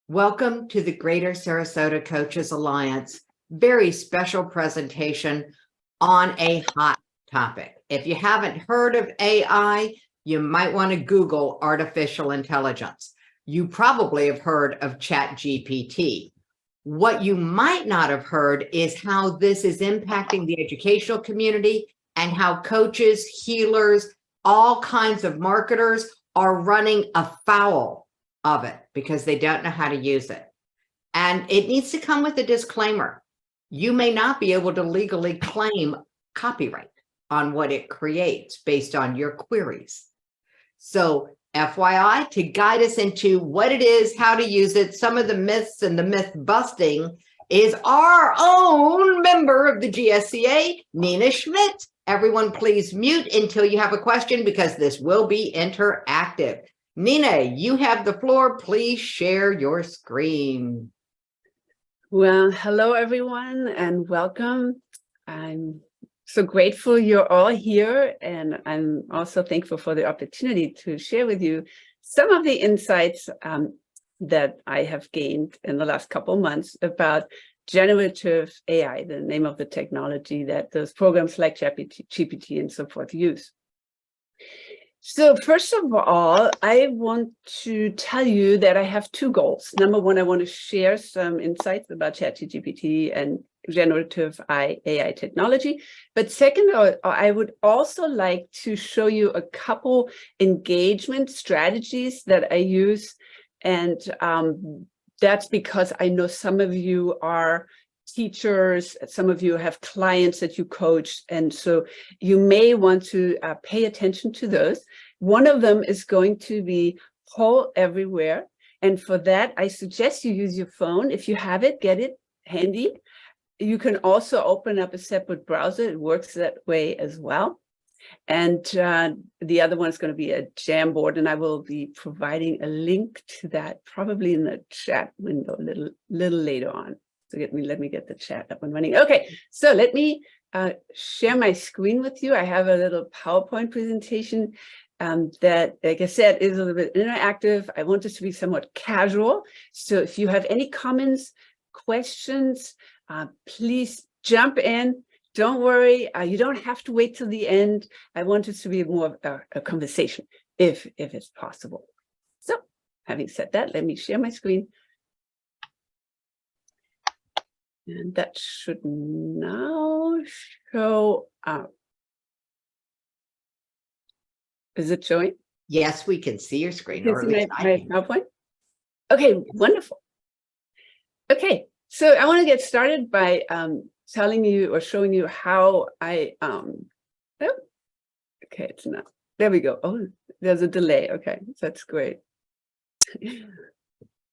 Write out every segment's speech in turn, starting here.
Welcome to the Greater Sarasota Coaches Alliance very special presentation on a hot topic. If you haven't heard of AI, you might want to Google artificial intelligence. You probably have heard of ChatGPT. What you might not have heard is how this is impacting the educational community and how coaches, healers, all kinds of marketers are running afoul of it because they don't know how to use it. And it needs to come with a disclaimer. You may not be able to legally claim copyright on what it creates based on your queries. So FYI, to guide us into what it is, how to use it, some of the myths and the myth busting is our own member of the GSCA, Nina Schmidt. Everyone please mute until you have a question because this will be interactive. Nina, you have the floor. Please share your screen. Well, hello, everyone, and welcome. I'm so grateful you're all here, and I'm also thankful for the opportunity to share with you some of the insights that I have gained in the last couple of months about generative AI, the name of the technology that those programs like ChatGPT and so forth use. So first of all, I want to tell you that I have two goals. Number one, I want to share some insights about ChatGPT and generative AI technology. But second, I would also like to show you a couple engagement strategies that I use. And that's because I know some of you are teachers, some of you have clients that you coach, and so you may want to pay attention to those. One of them is going to be Poll Everywhere, and for that I suggest you use your phone. If you have it, get it handy. You can also open up a separate browser. It works that way as well. And the other one is going to be a Jamboard, and I will be providing a link to that probably in the chat window a little later on. So let me get the chat up and running. Okay, so let me share my screen with you. I have a little PowerPoint presentation that, like I said, is a little bit interactive. I want this to be somewhat casual. So if you have any comments, questions, please jump in. Don't worry, you don't have to wait till the end. I want this to be more of a conversation, if it's possible. So having said that, let me share my screen. And that should now show up. Is it showing? Yes, we can see your screen. Or my PowerPoint? Okay, wonderful. Okay, so I want to get started by telling you or showing you how I okay, it's not. There we go. Oh, there's a delay. Okay, that's great.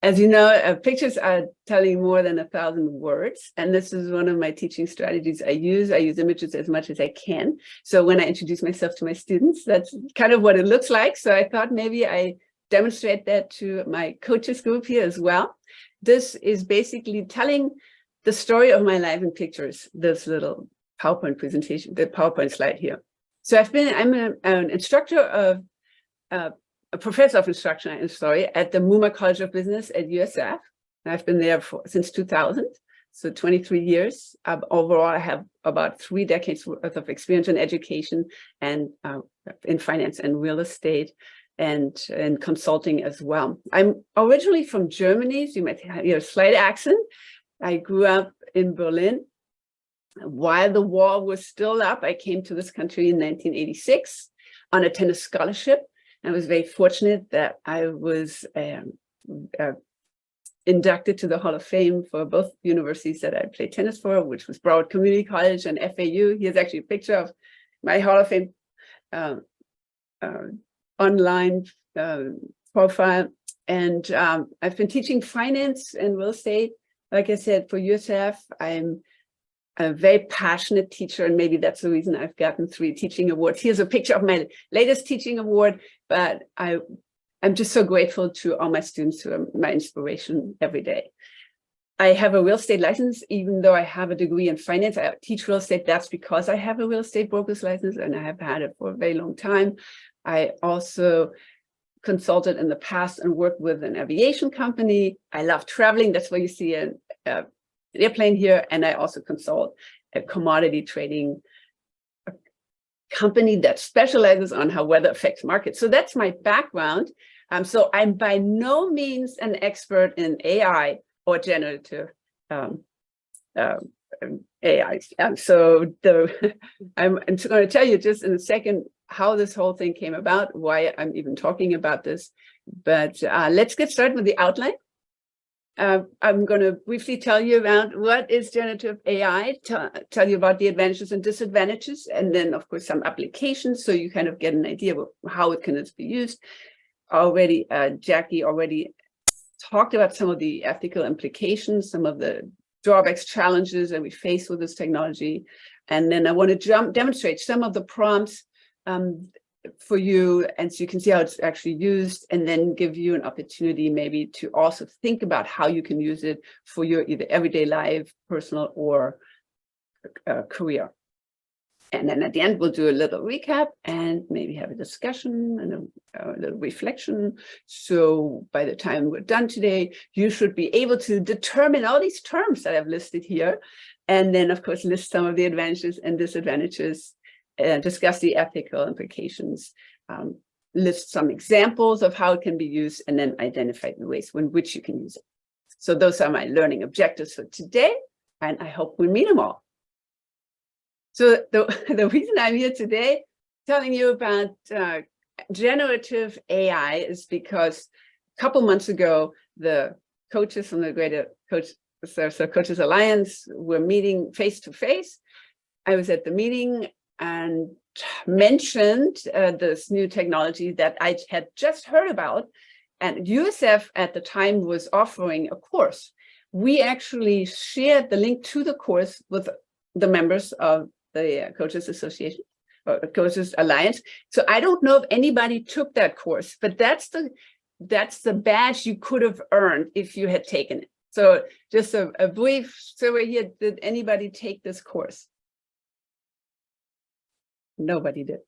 As you know, pictures are telling more than 1,000 words, and this is one of my teaching strategies I use. I use images as much as I can. So when I introduce myself to my students, that's kind of what it looks like. So I thought maybe I demonstrate that to my coaches group here as well. This is basically telling the story of my life in pictures, this little PowerPoint presentation, the PowerPoint slide here. So I'm an instructor of a professor of instruction, at the Mumma College of Business at USF. I've been there since 2000, so 23 years. Overall, I have about 3 decades worth of experience in education and in finance and real estate and in consulting as well. I'm originally from Germany, so you might hear a slight accent. I grew up in Berlin. While the wall was still up, I came to this country in 1986 on a tennis scholarship. I was very fortunate that I was inducted to the Hall of Fame for both universities that I played tennis for, which was Broward Community College and FAU. Here's actually a picture of my Hall of Fame online profile. And I've been teaching finance and real estate. Like I said, for USF, I'm a very passionate teacher, and maybe that's the reason I've gotten 3 teaching awards. Here's a picture of my latest teaching award, but I'm just so grateful to all my students who are my inspiration every day. I have a real estate license, even though I have a degree in finance. I teach real estate. That's because I have a real estate broker's license, and I have had it for a very long time. I also consulted in the past and worked with an aviation company. I love traveling. That's why you see an airplane here. And I also consult a commodity trading company that specializes on how weather affects markets. So that's my background. So I'm by no means an expert in AI or generative AI. So I'm going to tell you just in a second how this whole thing came about, why I'm even talking about this. But let's get started with the outline. I'm going to briefly tell you about what is generative AI, tell you about the advantages and disadvantages, and then, of course, some applications so you kind of get an idea of how it can be used. Already, Jackie already talked about some of the ethical implications, some of the drawbacks, challenges that we face with this technology. And then I want to demonstrate some of the prompts for you, and so you can see how it's actually used, and then give you an opportunity maybe to also think about how you can use it for your either everyday life, personal, or career. And then at the end, we'll do a little recap and maybe have a discussion and a little reflection. So by the time we're done today, you should be able to determine all these terms that I've listed here. And then, of course, list some of the advantages and disadvantages, discuss the ethical implications, list some examples of how it can be used, and then identify the ways in which you can use it. So those are my learning objectives for today, and I hope we meet them all. So the reason I'm here today telling you about generative AI is because a couple months ago, the coaches from the Greater Coaches Alliance were meeting face to face. I was at the meeting and mentioned this new technology that I had just heard about, and USF at the time was offering a course. We actually shared the link to the course with the members of the Coaches Association or Coaches Alliance. So I don't know if anybody took that course, but that's the badge you could have earned if you had taken it. So just a brief survey here, did anybody take this course? Nobody did.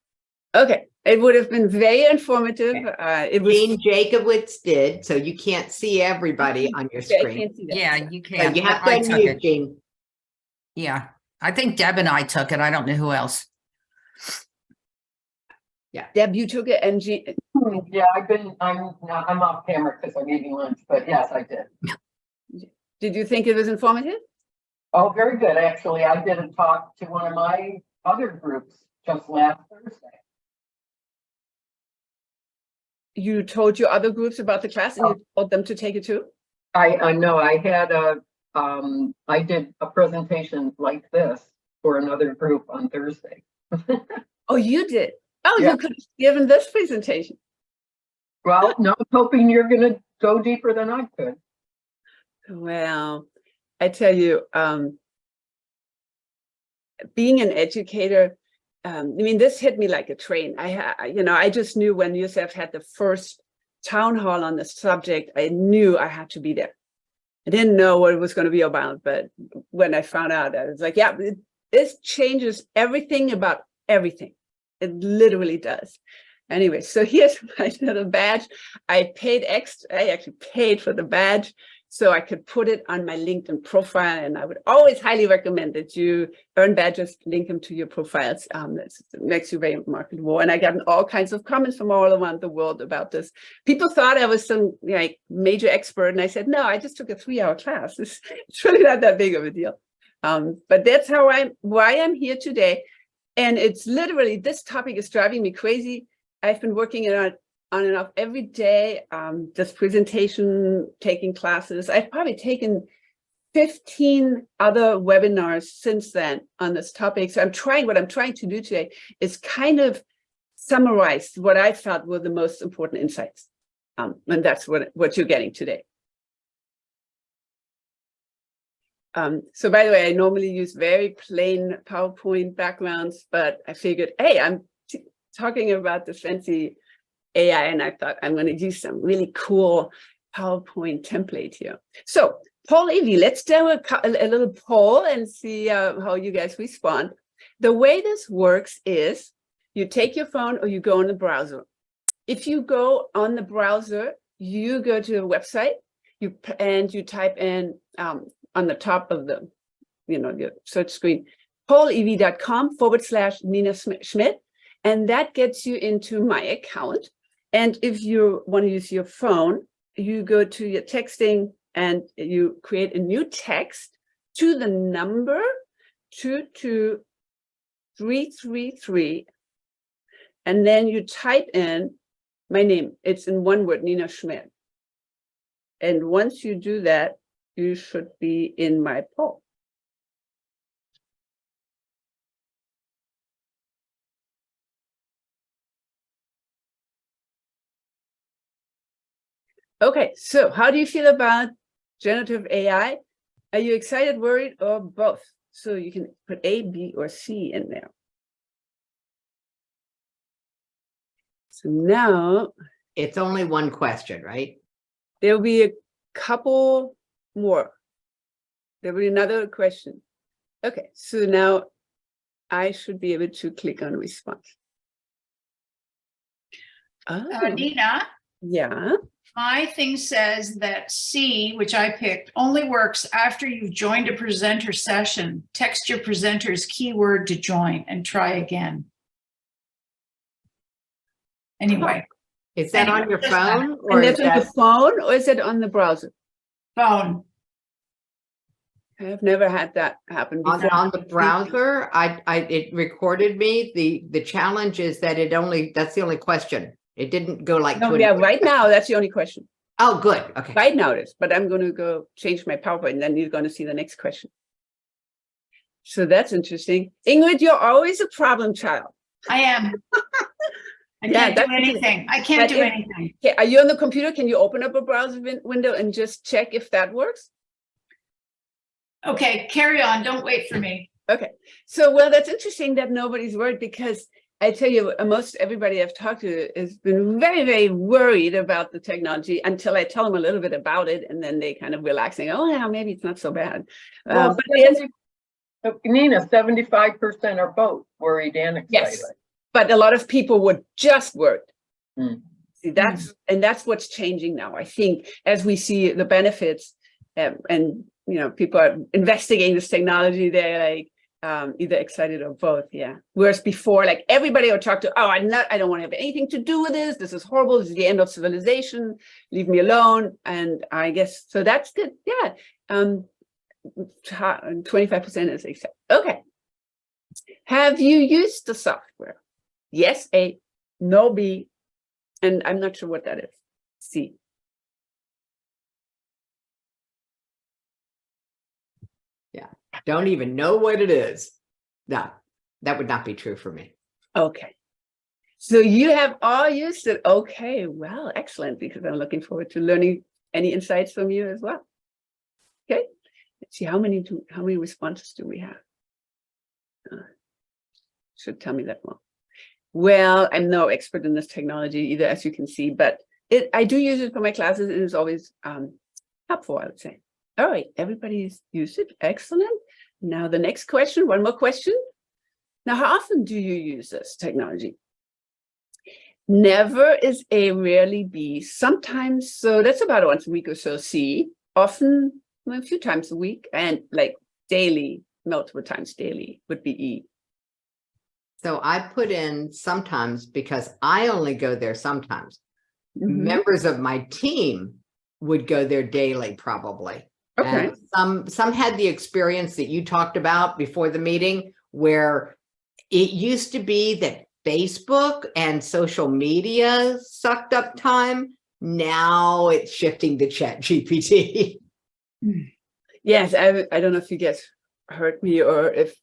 Okay, it would have been very informative. Okay. It was Jane Jacobowitz did, so you can't see everybody on your okay, I screen. can't see that. Yeah, you So can. you have to I took unmute, it. Jane. Yeah, I think Deb and I took it. I don't know who else. Deb, you took it, and Yeah, I'm off camera because I'm eating lunch, but yes, I did. did you think it was informative? Oh, very good. Actually, I did a talk to one of my other groups just last Thursday. You told your other groups about the class and you told them to take it too? I know I had I did a presentation like this for another group on Thursday. Oh, you did? Oh, Yeah. you could have given this presentation. Well, no, I'm hoping you're going to go deeper than I could. Well, I tell you, being an educator, I mean, this hit me like a train. I just knew when USF had the first town hall on the subject, I knew I had to be there. I didn't know what it was going to be about, but when I found out, I was like, yeah, this changes everything about everything. It literally does. Anyway, so here's my little badge. I actually paid for the badge so I could put it on my LinkedIn profile. And I would always highly recommend that you earn badges, link them to your profiles. That makes you very marketable. And I got all kinds of comments from all around the world about this. People thought I was some major expert. And I said, no, I just took a 3-hour class. It's really not that big of a deal. But that's why I'm here today. And it's literally, this topic is driving me crazy. I've been working on and off every day, this presentation, taking classes. I've probably taken 15 other webinars since then on this topic. So what I'm trying to do today is kind of summarize what I felt were the most important insights. And that's what you're getting today. So by the way, I normally use very plain PowerPoint backgrounds, but I figured, hey, I'm talking about the fancy AI, and I thought I'm going to use some really cool PowerPoint template here. So Paul Evie, let's do a little poll and see how you guys respond. The way this works is you take your phone or you go in the browser. if you go on the browser, you go to a website, and you type in on the top of the, your search screen, polev.com/Nina Schmidt, and that gets you into my account. And if you want to use your phone, you go to your texting and you create a new text to the number 22333, and then you type in my name. It's in one word, Nina Schmidt. And once you do that, you should be in my poll. Okay, so how do you feel about generative AI? Are you excited, worried, or both? So you can put A, B, or C in there. So now It's only one question, right? there'll be a couple more. There'll be another question. Okay, so now I should be able to click on response. Oh, Nina, yeah. my thing says that C, which I picked, only works after you've joined a presenter session. Text your presenter's keyword to join and try again. Anyway, Is that on your Doesn't matter. phone or And is that's on the that phone, or is it on the browser? phone. I've never had that happen before. on the browser? It recorded me. The challenge is that that's the only question. It didn't go like No, 20. yeah, right now, that's the only question. Oh, good. Okay. Right now it is, but I'm going to go change my PowerPoint, and then you're going to see the next question. So that's interesting. Ingrid, you're always a problem child. I am. I Yeah, can't do that's- anything. I can't that do is- anything. Okay, are you on the computer? Can you open up a browser window and just check if that works? Okay, carry on. Don't wait for me. Okay, so well, that's interesting that nobody's worried, because I tell you, most everybody I've talked to has been very, very worried about the technology until I tell them a little bit about it, and then they kind of relax and go, oh yeah, maybe it's not so bad. Well, But it's, Nina, 75% are both worried and excited. yes, but a lot of people were just worried. Hmm. See, that's what's changing now. I think as we see the benefits, and people are investigating this technology, they're like either excited or both. Yeah. Whereas before, like everybody would talk to, oh, I don't want to have anything to do with this. This is horrible. This is the end of civilization. Leave me alone. And I guess so. That's good. Yeah. 25% is excited. Okay. Have you used the software? Yes, A, no, B, and I'm not sure what that is. C. Don't even know what it is. No, that would not be true for me. Okay. So you have all used it. Okay, well, excellent, because I'm looking forward to learning any insights from you as well. Okay, let's see how many responses do we have? Should tell me that one. Well, I'm no expert in this technology either, as you can see, but I do use it for my classes. It is always helpful, I would say. All right, everybody's used it. Excellent. Now the next question, one more question. Now, how often do you use this technology? Never is A, rarely B, sometimes, so that's about once a week or so. C, often, a few times a week, and like daily, multiple times daily would be E. So I put in sometimes because I only go there sometimes. Mhm. Members of my team would go there daily, probably. Okay. And some had the experience that you talked about before the meeting, where it used to be that Facebook and social media sucked up time. Now it's shifting to ChatGPT. Yes, I don't know if you guys heard me or if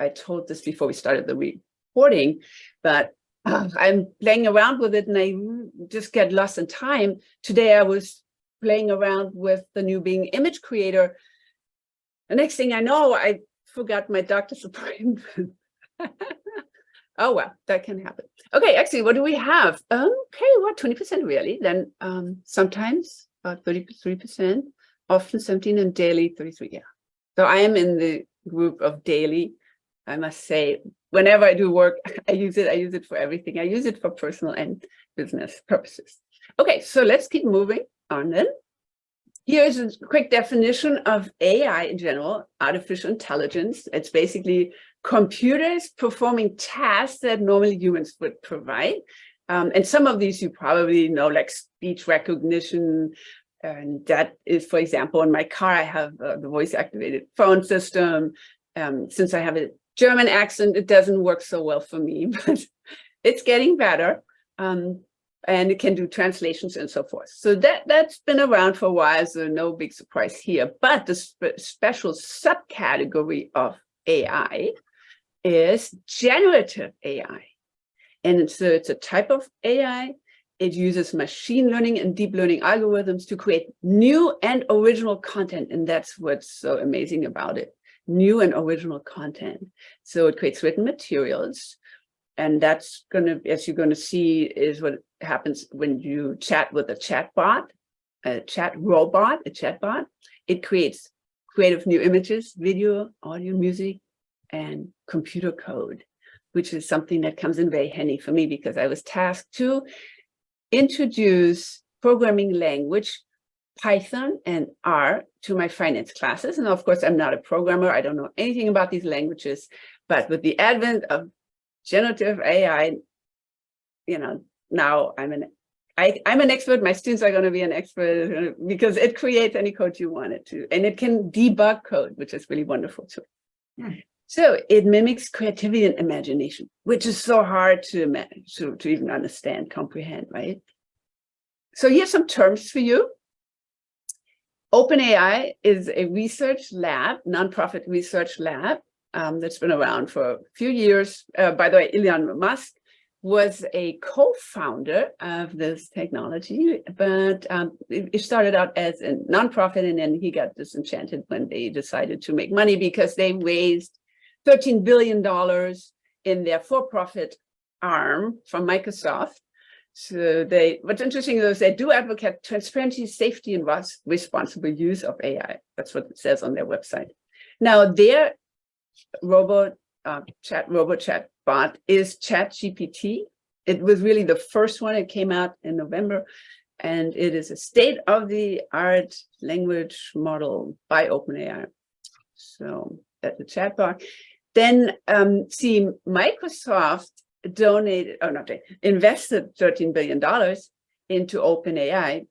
I told this before we started the recording, but I'm playing around with it and I just get lost in time. Today I was playing around with the new Bing image creator. The next thing I know, I forgot my doctor's appointment. Oh, well, that can happen. Okay, actually, what do we have? Okay, what, 20% really? Then sometimes about 33%, often 17, and daily 33, yeah. So I am in the group of daily. I must say, whenever I do work, I use it for everything. I use it for personal and business purposes. Okay, so let's keep moving on then. Here's a quick definition of AI in general, artificial intelligence. It's basically computers performing tasks that normally humans would provide. And some of these you probably know, like speech recognition. And that is, for example, in my car, I have the voice-activated phone system. Since I have a German accent, it doesn't work so well for me, but it's getting better. And it can do translations and so forth. So that's been around for a while, so no big surprise here. But the special subcategory of AI is generative AI. And so it's a type of AI. It uses machine learning and deep learning algorithms to create new and original content. And that's what's so amazing about it, new and original content. So it creates written materials. And that's going to, as you're going to see, is what happens when you chat with a chatbot, a chatbot. It creates creative new images, video, audio, music, and computer code, which is something that comes in very handy for me because I was tasked to introduce programming language, Python and R, to my finance classes. And of course, I'm not a programmer. I don't know anything about these languages, but with the advent of generative AI, now I'm an expert. My students are going to be an expert because it creates any code you want it to, and it can debug code, which is really wonderful too. So it mimics creativity and imagination, which is so hard to even understand, comprehend, right? So here's some terms for you. OpenAI is a research lab, nonprofit research lab that's been around for a few years. By the way, Elon Musk was a co-founder of this technology, but it started out as a nonprofit, and then he got disenchanted when they decided to make money because they raised $13 billion in their for-profit arm from Microsoft. So what's interesting is they do advocate transparency, safety, and responsible use of AI. That's what it says on their website. Now, their robot chat bot is ChatGPT. It was really the first one. It came out in November, and it is a state-of-the-art language model by OpenAI. So that's the chatbot. Then, Microsoft invested $13 billion into OpenAI.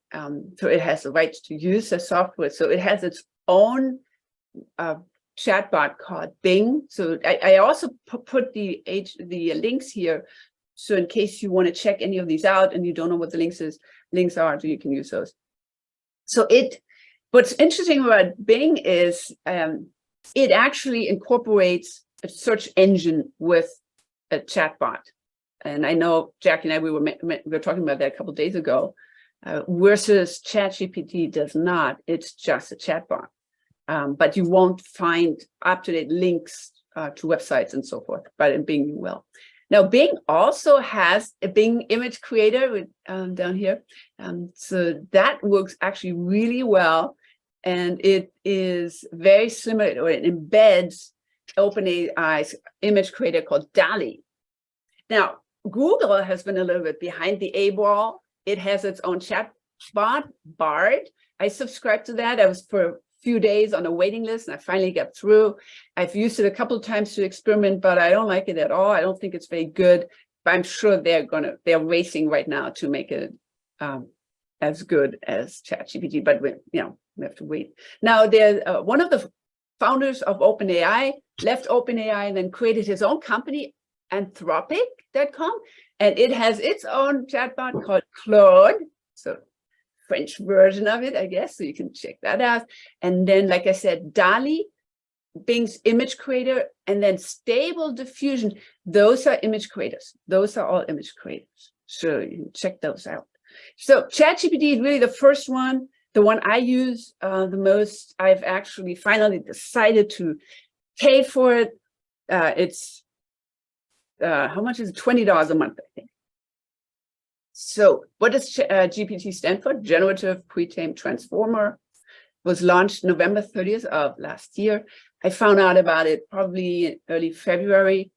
So it has the rights to use the software. So it has its own chatbot called Bing. So I also put the links here. So in case you want to check any of these out and you don't know what the links are, so you can use those. So what's interesting about Bing is it actually incorporates a search engine with a chatbot. And I know Jackie and I, we were talking about that a couple of days ago, versus ChatGPT does not. It's just a chatbot. But you won't find up-to-date links to websites and so forth, but in Bing you will. Now, Bing also has a Bing image creator down here. So that works actually really well. And it is very similar, or it embeds OpenAI's image creator called DALL-E. Now, Google has been a little bit behind the A-ball. It has its own chat bot, Bard. I subscribed to that. I was for a few days on a waiting list, and I finally got through. I've used it a couple of times to experiment, but I don't like it at all. I don't think it's very good. But I'm sure they're racing right now to make it as good as ChatGPT. But we have to wait. Now, there's one of the founders of OpenAI left OpenAI and then created his own company, Anthropic.com, and it has its own chatbot called Claude, so French version of it, I guess, so you can check that out. And then, like I said, DALL-E, Bing's image creator, and then Stable Diffusion, those are image creators. Those are all image creators, so you can check those out. So ChatGPT is really the first one, the one I use the most. I've actually finally decided to pay for it. It's how much is it? $20 a month, I think. So what does GPT stand for? Generative Pre-trained Transformer. Was launched November 30th of last year. I found out about it probably in early February.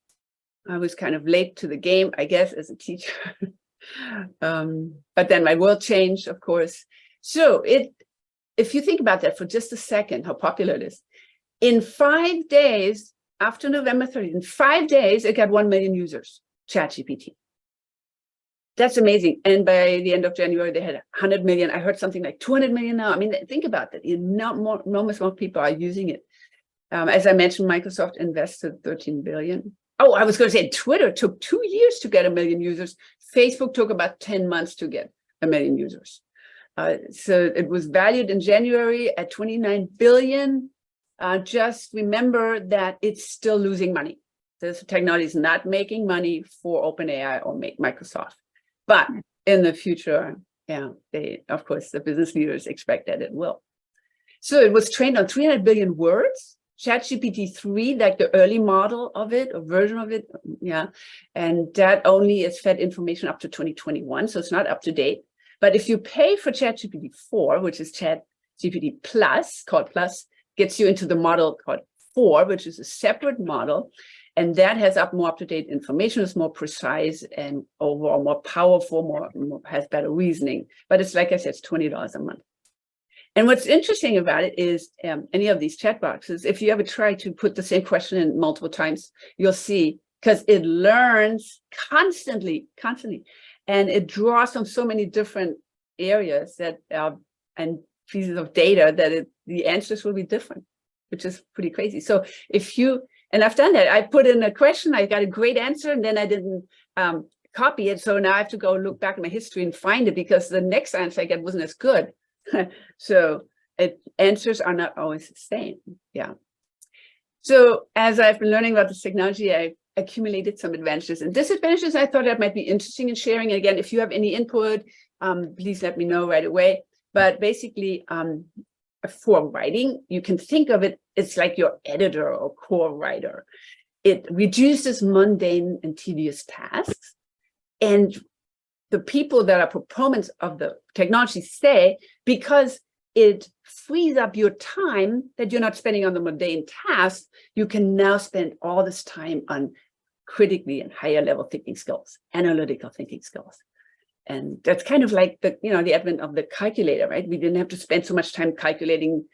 I was kind of late to the game, I guess, as a teacher. But then my world changed, of course. So if you think about that for just a second, how popular it is, in 5 days after November 30th, in 5 days, it got 1 million users, ChatGPT. That's amazing. And by the end of January, they had 100 million. I heard something like 200 million now. I mean, think about that. Enormous amount of people are using it. As I mentioned, Microsoft invested 13 billion. Oh, I was going to say Twitter took 2 years to get 1 million users. Facebook took about 10 months to get 1 million users. So it was valued in January at 29 billion. Just remember that it's still losing money. This technology is not making money for OpenAI or Microsoft. But in the future, yeah, of course, the business leaders expect that it will. So it was trained on 300 billion words. ChatGPT 3, like the early model of it, or version of it, yeah. And that only is fed information up to 2021, so it's not up to date. But if you pay for ChatGPT 4, which is ChatGPT Plus, called Plus, gets you into the model called 4, which is a separate model. And that has more up-to-date information, is more precise and overall more powerful, has better reasoning. But it's, like I said, it's $20 a month. And what's interesting about it is any of these chat boxes, if you ever try to put the same question in multiple times, you'll see, because it learns constantly, and it draws from so many different areas that and pieces of data that the answers will be different, which is pretty crazy. So if you, and I've done that, I put in a question, I got a great answer, and then I didn't copy it. So now I have to go look back in my history and find it because the next answer I get wasn't as good. So answers are not always the same. Yeah. So as I've been learning about this technology, I accumulated some advantages and disadvantages. I thought that might be interesting in sharing. And again, if you have any input, please let me know right away. But basically, for writing, you can think of it, it's like your editor or core writer. It reduces mundane and tedious tasks. And the people that are proponents of the technology say, because it frees up your time that you're not spending on the mundane tasks, you can now spend all this time on critically and higher level thinking skills, analytical thinking skills. And that's kind of like the, the advent of the calculator, right? We didn't have to spend so much time calculating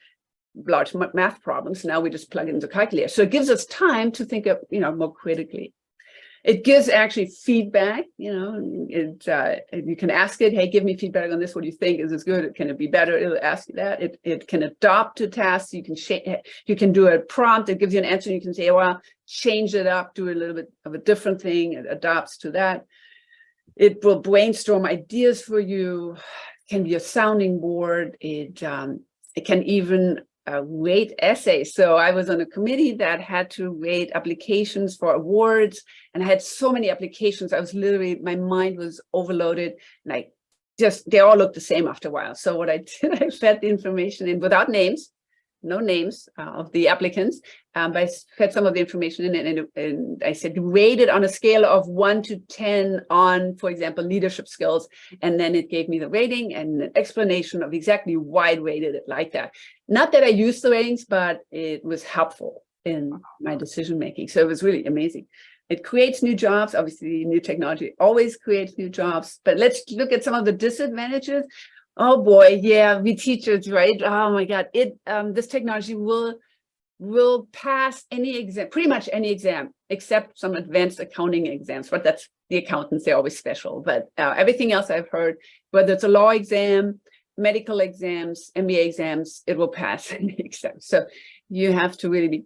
large math problems. Now we just plug it into the calculator. So it gives us time to think of, more critically. It gives actually feedback, you can ask it, hey, give me feedback on this. What do you think? Is this good? Can it be better? It'll ask you that. It can adopt to tasks. You can do a prompt. It gives you an answer. You can say, well, change it up, do a little bit of a different thing. It adopts to that. It will brainstorm ideas for you. It can be a sounding board. It can even rate essays. So I was on a committee that had to rate applications for awards, and I had so many applications. I was literally, my mind was overloaded, and they all looked the same after a while. So what I did, I fed the information in without names, no names of the applicants, but I fed some of the information in, and I said, rate it on a scale of 1 to 10 on, for example, leadership skills. And then it gave me the rating and an explanation of exactly why it rated it like that. Not that I used the ratings, but it was helpful in my decision-making. So it was really amazing. It creates new jobs. Obviously, new technology always creates new jobs, but let's look at some of the disadvantages. Oh boy, yeah, we teachers, right? Oh my God, this technology will pass any exam, pretty much any exam, except some advanced accounting exams, but that's the accountants, they're always special. But everything else I've heard, whether it's a law exam, medical exams, MBA exams, it will pass any exam. So you have to really be,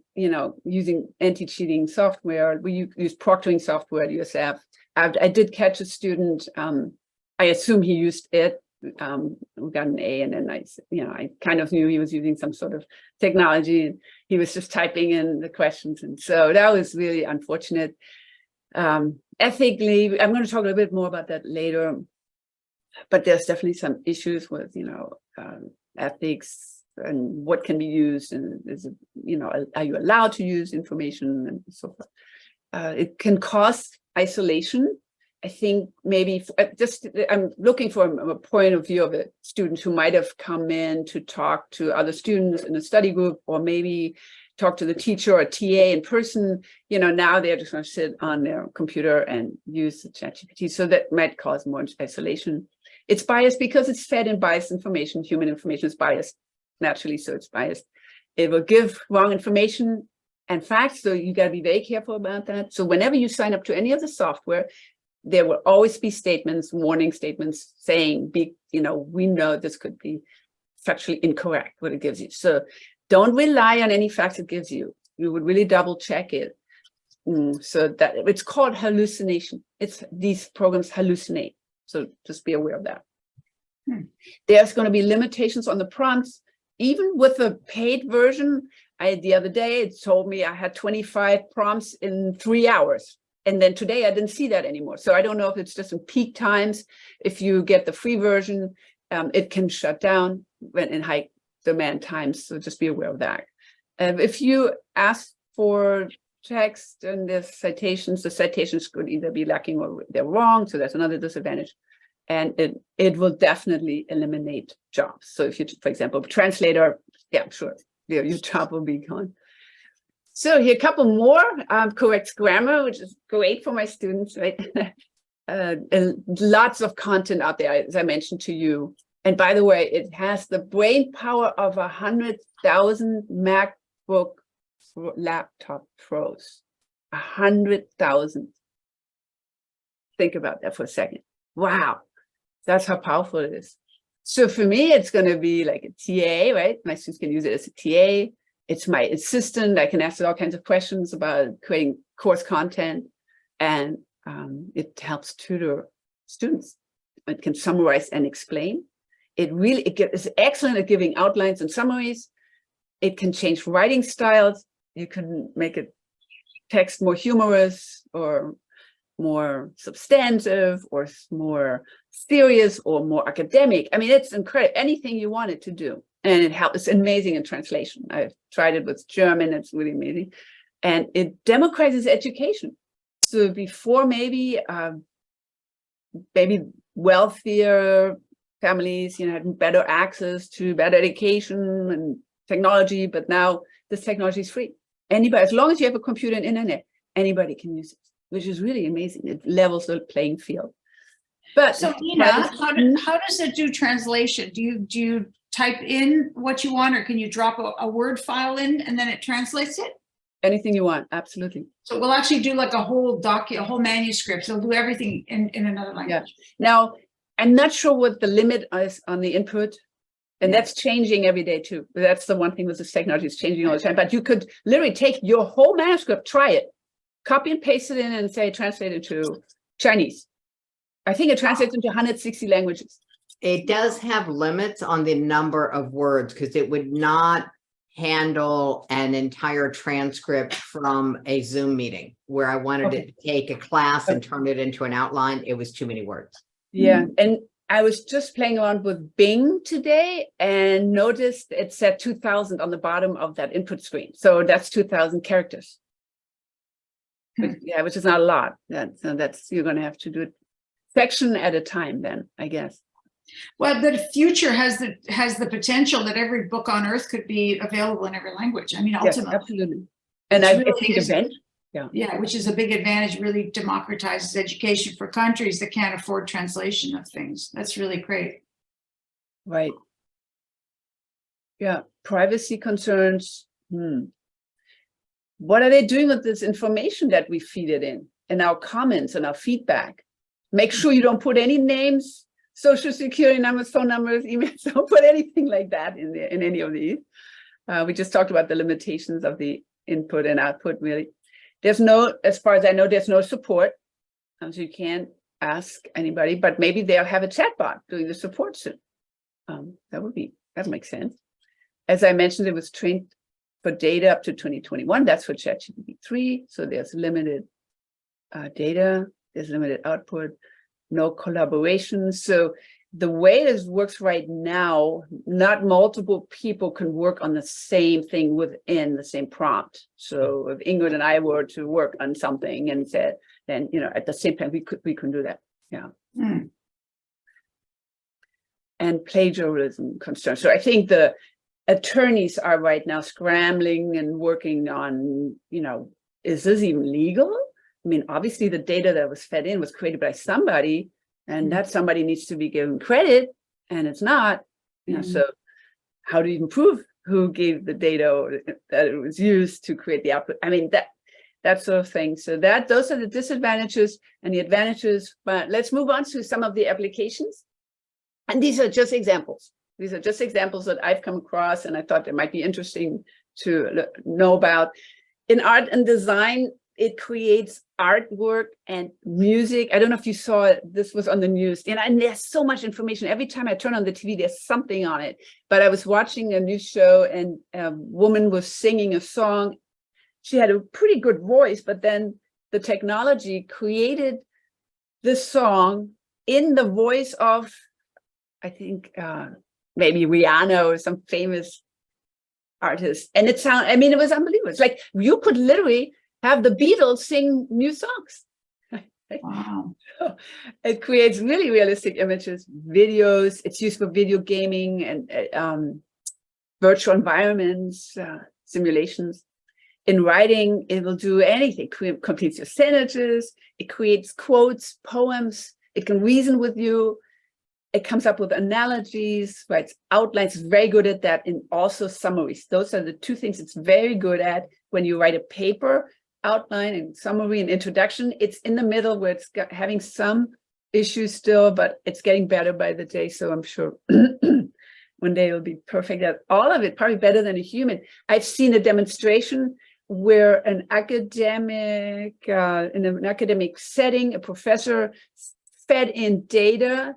using anti-cheating software. We use proctoring software at USF. I did catch a student, I assume he used it. We got an A, and then I kind of knew he was using some sort of technology, and he was just typing in the questions. And so that was really unfortunate. Ethically, I'm going to talk a little bit more about that later, but there's definitely some issues with, ethics and what can be used, and is it, are you allowed to use information and so forth. It can cause isolation. I think maybe I'm looking for a point of view of a student who might have come in to talk to other students in a study group, or maybe talk to the teacher or TA in person, now they're just going to sit on their computer and use the ChatGPT. So that might cause more isolation. It's biased because it's fed in biased information. Human information is biased naturally, so it's biased. It will give wrong information and facts, so you got to be very careful about that. So whenever you sign up to any of the software, there will always be statements, warning statements saying, we know this could be factually incorrect, what it gives you. So don't rely on any facts it gives you. You would really double check it. So that it's called hallucination. These programs hallucinate. So just be aware of that. There's going to be limitations on the prompts. Even with the paid version, the other day it told me I had 25 prompts in 3 hours. And then today I didn't see that anymore. So I don't know if it's just in peak times. If you get the free version, it can shut down when in high demand times. So just be aware of that. If you ask for text and the citations could either be lacking or they're wrong. So that's another disadvantage. And it will definitely eliminate jobs. So if you, for example, translator, yeah, sure, your job will be gone. So here, a couple more correct grammar, which is great for my students, right? And lots of content out there, as I mentioned to you. And by the way, it has the brain power of 100,000 MacBook laptop pros. 100,000. Think about that for a second. Wow, that's how powerful it is. So for me, it's going to be like a TA, right? My students can use it as a TA. It's my assistant. I can ask it all kinds of questions about creating course content, and it helps tutor students. It can summarize and explain. It is excellent at giving outlines and summaries. It can change writing styles. You can make it text more humorous or more substantive or more serious or more academic. I mean, it's incredible, anything you want it to do. And it helps. It's amazing in translation. I've tried it with German. It's really amazing. And it democratizes education. So before maybe wealthier families, had better access to better education and technology, but now this technology is free. Anybody, as long as you have a computer and internet, anybody can use it, which is really amazing. It levels the playing field. But so Nina, how does it do translation? Do you type in what you want, or can you drop a Word file in and then it translates it? Anything you want, absolutely. So we'll actually do like a whole manuscript. So it'll do everything in another language. Yeah. Now, I'm not sure what the limit is on the input, and that's changing every day too. That's the one thing with this technology, it's changing all the time. But you could literally take your whole manuscript, try it, copy and paste it in and say, translate it to Chinese. I think it translates into 160 languages. It does have limits on the number of words because it would not handle an entire transcript from a Zoom meeting where I wanted it to take a class and turn it into an outline. It was too many words. Yeah. And I was just playing around with Bing today and noticed it said 2,000 on the bottom of that input screen. So that's 2,000 characters. Which is not a lot. So you're going to have to do it section at a time then, I guess. Well, the future has the potential that every book on earth could be available in every language. I mean, ultimately. Yes, absolutely. And I think eventually, which is a big advantage, really democratizes education for countries that can't afford translation of things. That's really great. Right. Yeah, privacy concerns. What are they doing with this information that we feed it in our comments and our feedback? Make sure you don't put any names, social security numbers, phone numbers, emails, don't put anything like that in there, in any of these. We just talked about the limitations of the input and output, really. There's no, as far as I know, there's no support. So you can't ask anybody, but maybe they'll have a chatbot doing the support soon. That makes sense. As I mentioned, it was trained for data up to 2021. That's for ChatGPT 3. So there's limited data, there's limited output, no collaboration. So the way this works right now, not multiple people can work on the same thing within the same prompt. So if Ingrid and I were to work on something and said, then, at the same time, we can do that. Yeah. And plagiarism concerns. So I think attorneys are right now scrambling and working on, is this even legal? I mean, obviously the data that was fed in was created by somebody, and that somebody needs to be given credit, and it's not. So how do you even prove who gave the data or that it was used to create the output? I mean, that sort of thing. So those are the disadvantages and the advantages. But let's move on to some of the applications. And these are just examples. These are just examples that I've come across, and I thought they might be interesting to know about. In art and design, it creates artwork and music. I don't know if you saw it. This was on the news, and there's so much information. Every time I turn on the TV, there's something on it. But I was watching a news show, and a woman was singing a song. She had a pretty good voice, but then the technology created this song in the voice of, I think, maybe Rihanna or some famous artist. And it was unbelievable. It's like you could literally have the Beatles sing new songs. Wow. It creates really realistic images, videos. It's used for video gaming and virtual environments, simulations. In writing, it will do anything. Completes your sentences. It creates quotes, poems. It can reason with you. It comes up with analogies, writes outlines. It's very good at that, and also summaries. Those are the two things it's very good at when you write a paper. Outline and summary and introduction. It's in the middle where it's having some issues still, but it's getting better by the day. So I'm sure one day it'll be perfect at all of it, probably better than a human. I've seen a demonstration where an academic, in an academic setting, a professor fed in data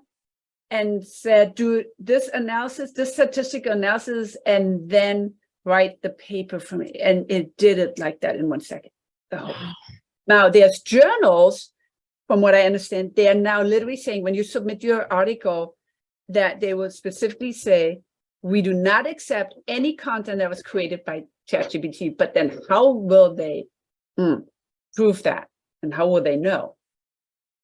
and said, do this analysis, this statistical analysis, and then write the paper for me. And it did it like that in 1 second. Now, there's journals, from what I understand, they are now literally saying when you submit your article that they will specifically say, we do not accept any content that was created by ChatGPT, but then how will they prove that? And how will they know?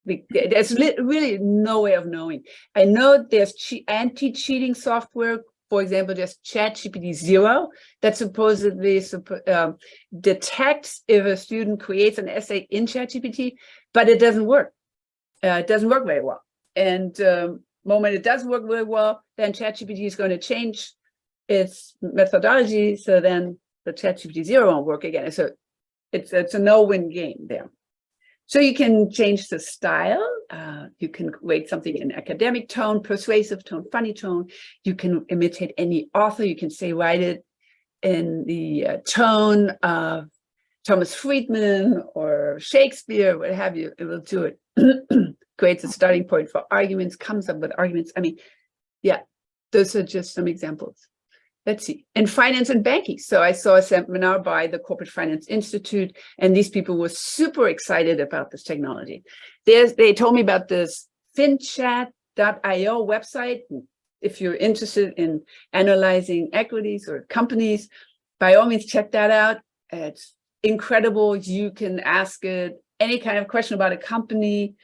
There's really no way of knowing. I know there's anti-cheating software. For example, there's ChatGPT 0 that supposedly detects if a student creates an essay in ChatGPT, but it doesn't work. It doesn't work very well. And moment it does work very well, then ChatGPT is going to change its methodology. So then the ChatGPT 0 won't work again. So it's a no-win game there. So you can change the style. You can create something in academic tone, persuasive tone, funny tone. You can imitate any author. You can say, write it in the tone of Thomas Friedman or Shakespeare, what have you. It will do it. Creates a starting point for arguments, comes up with arguments. I mean, yeah, those are just some examples. Let's see, in finance and banking. So I saw a seminar by the Corporate Finance Institute, and these people were super excited about this technology. They told me about this finchat.io website. If you're interested in analyzing equities or companies, by all means, check that out. It's incredible. You can ask it any kind of question about a company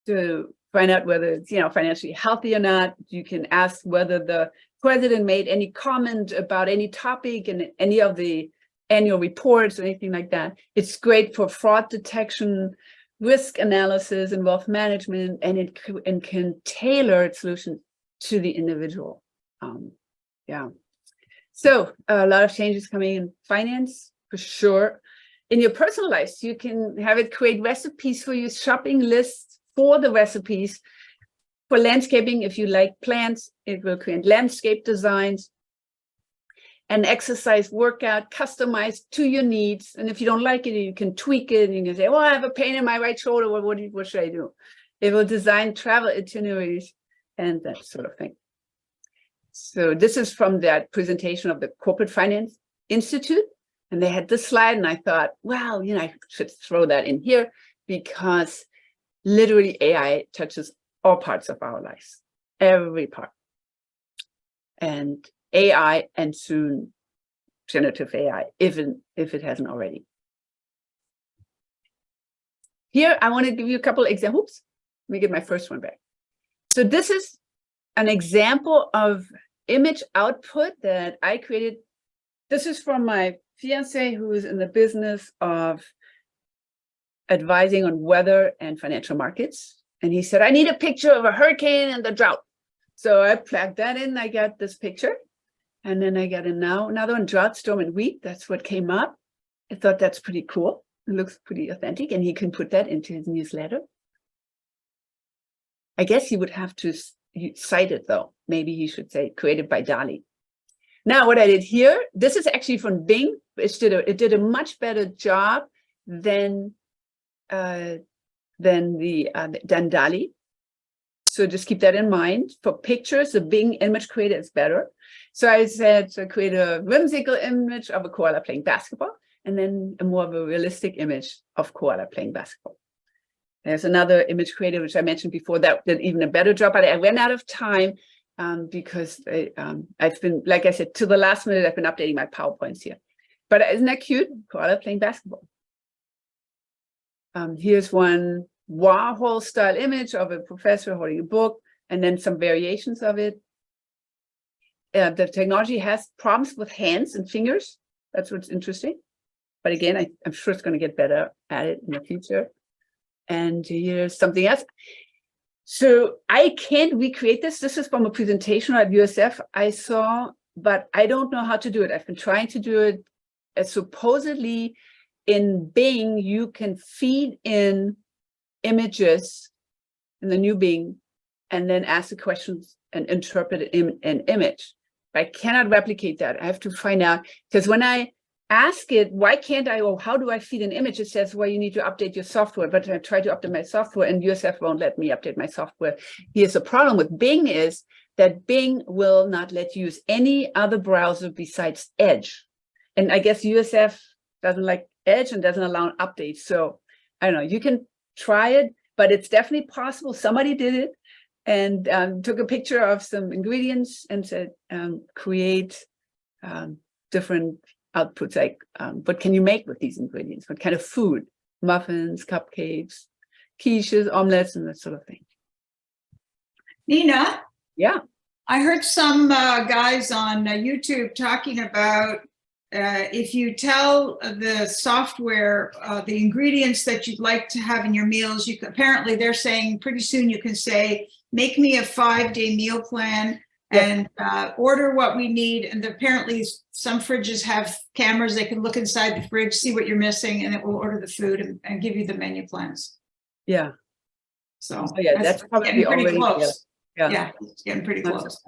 to find out whether it's financially healthy or not. You can ask whether the president made any comment about any topic in any of the annual reports or anything like that. It's great for fraud detection, risk analysis, and wealth management, and it can tailor its solution to the individual. Yeah. So a lot of changes coming in finance, for sure. In your personal life, you can have it create recipes for you, shopping lists for the recipes. For landscaping, if you like plants, it will create landscape designs. An exercise workout customized to your needs. And if you don't like it, you can tweak it and you can say, well, I have a pain in my right shoulder. What should I do? It will design travel itineraries and that sort of thing. So this is from that presentation of the Corporate Finance Institute. And they had this slide, and I thought, well, I should throw that in here because literally AI touches all parts of our lives, every part. And AI, and soon generative AI, if it hasn't already. Here, I want to give you a couple of examples. Let me get my first one back. So this is an example of image output that I created. This is from my fiance, who is in the business of advising on weather and financial markets. And he said, I need a picture of a hurricane and the drought. So I plugged that in. I got this picture. And then I got another one, drought, storm, and wheat. That's what came up. I thought that's pretty cool. It looks pretty authentic. And he can put that into his newsletter. I guess he would have to cite it, though. Maybe he should say created by DALL-E. Now, what I did here, this is actually from Bing. It did a much better job than DALL-E. So just keep that in mind. For pictures, the Bing image creator is better. So I said to create a whimsical image of a koala playing basketball, and then a more of a realistic image of koala playing basketball. There's another image creator, which I mentioned before, that did even a better job, but I ran out of time because I've been, like I said, to the last minute, I've been updating my PowerPoints here. But isn't that cute? Koala playing basketball. Here's one Warhol style image of a professor holding a book, and then some variations of it. The technology has problems with hands and fingers. That's what's interesting. But again, I'm sure it's going to get better at it in the future. And here's something else. So I can't recreate this. This is from a presentation at USF I saw, but I don't know how to do it. I've been trying to do it. Supposedly in Bing, you can feed in images in the new Bing and then ask the questions and interpret it in an image. But I cannot replicate that. I have to find out, because when I ask it, why can't I, or how do I feed an image? It says, well, you need to update your software, but I try to update my software and USF won't let me update my software. Here's the problem with Bing is that Bing will not let you use any other browser besides Edge. And I guess USF doesn't like Edge and doesn't allow updates. So I don't know, you can try it, but it's definitely possible. Somebody did it and took a picture of some ingredients and said, create different outputs, like what can you make with these ingredients? What kind of food? Muffins, cupcakes, quiches, omelets, and that sort of thing. Nina? Yeah. I heard some guys on YouTube talking about if you tell the software the ingredients that you'd like to have in your meals, you can, apparently they're saying pretty soon you can say, make me a 5-day meal plan and order what we need. And apparently some fridges have cameras. They can look inside the fridge, see what you're missing, and it will order the food and give you the menu plans. Yeah. So yeah, that's probably pretty already close. Yeah. Yeah, it's getting pretty close.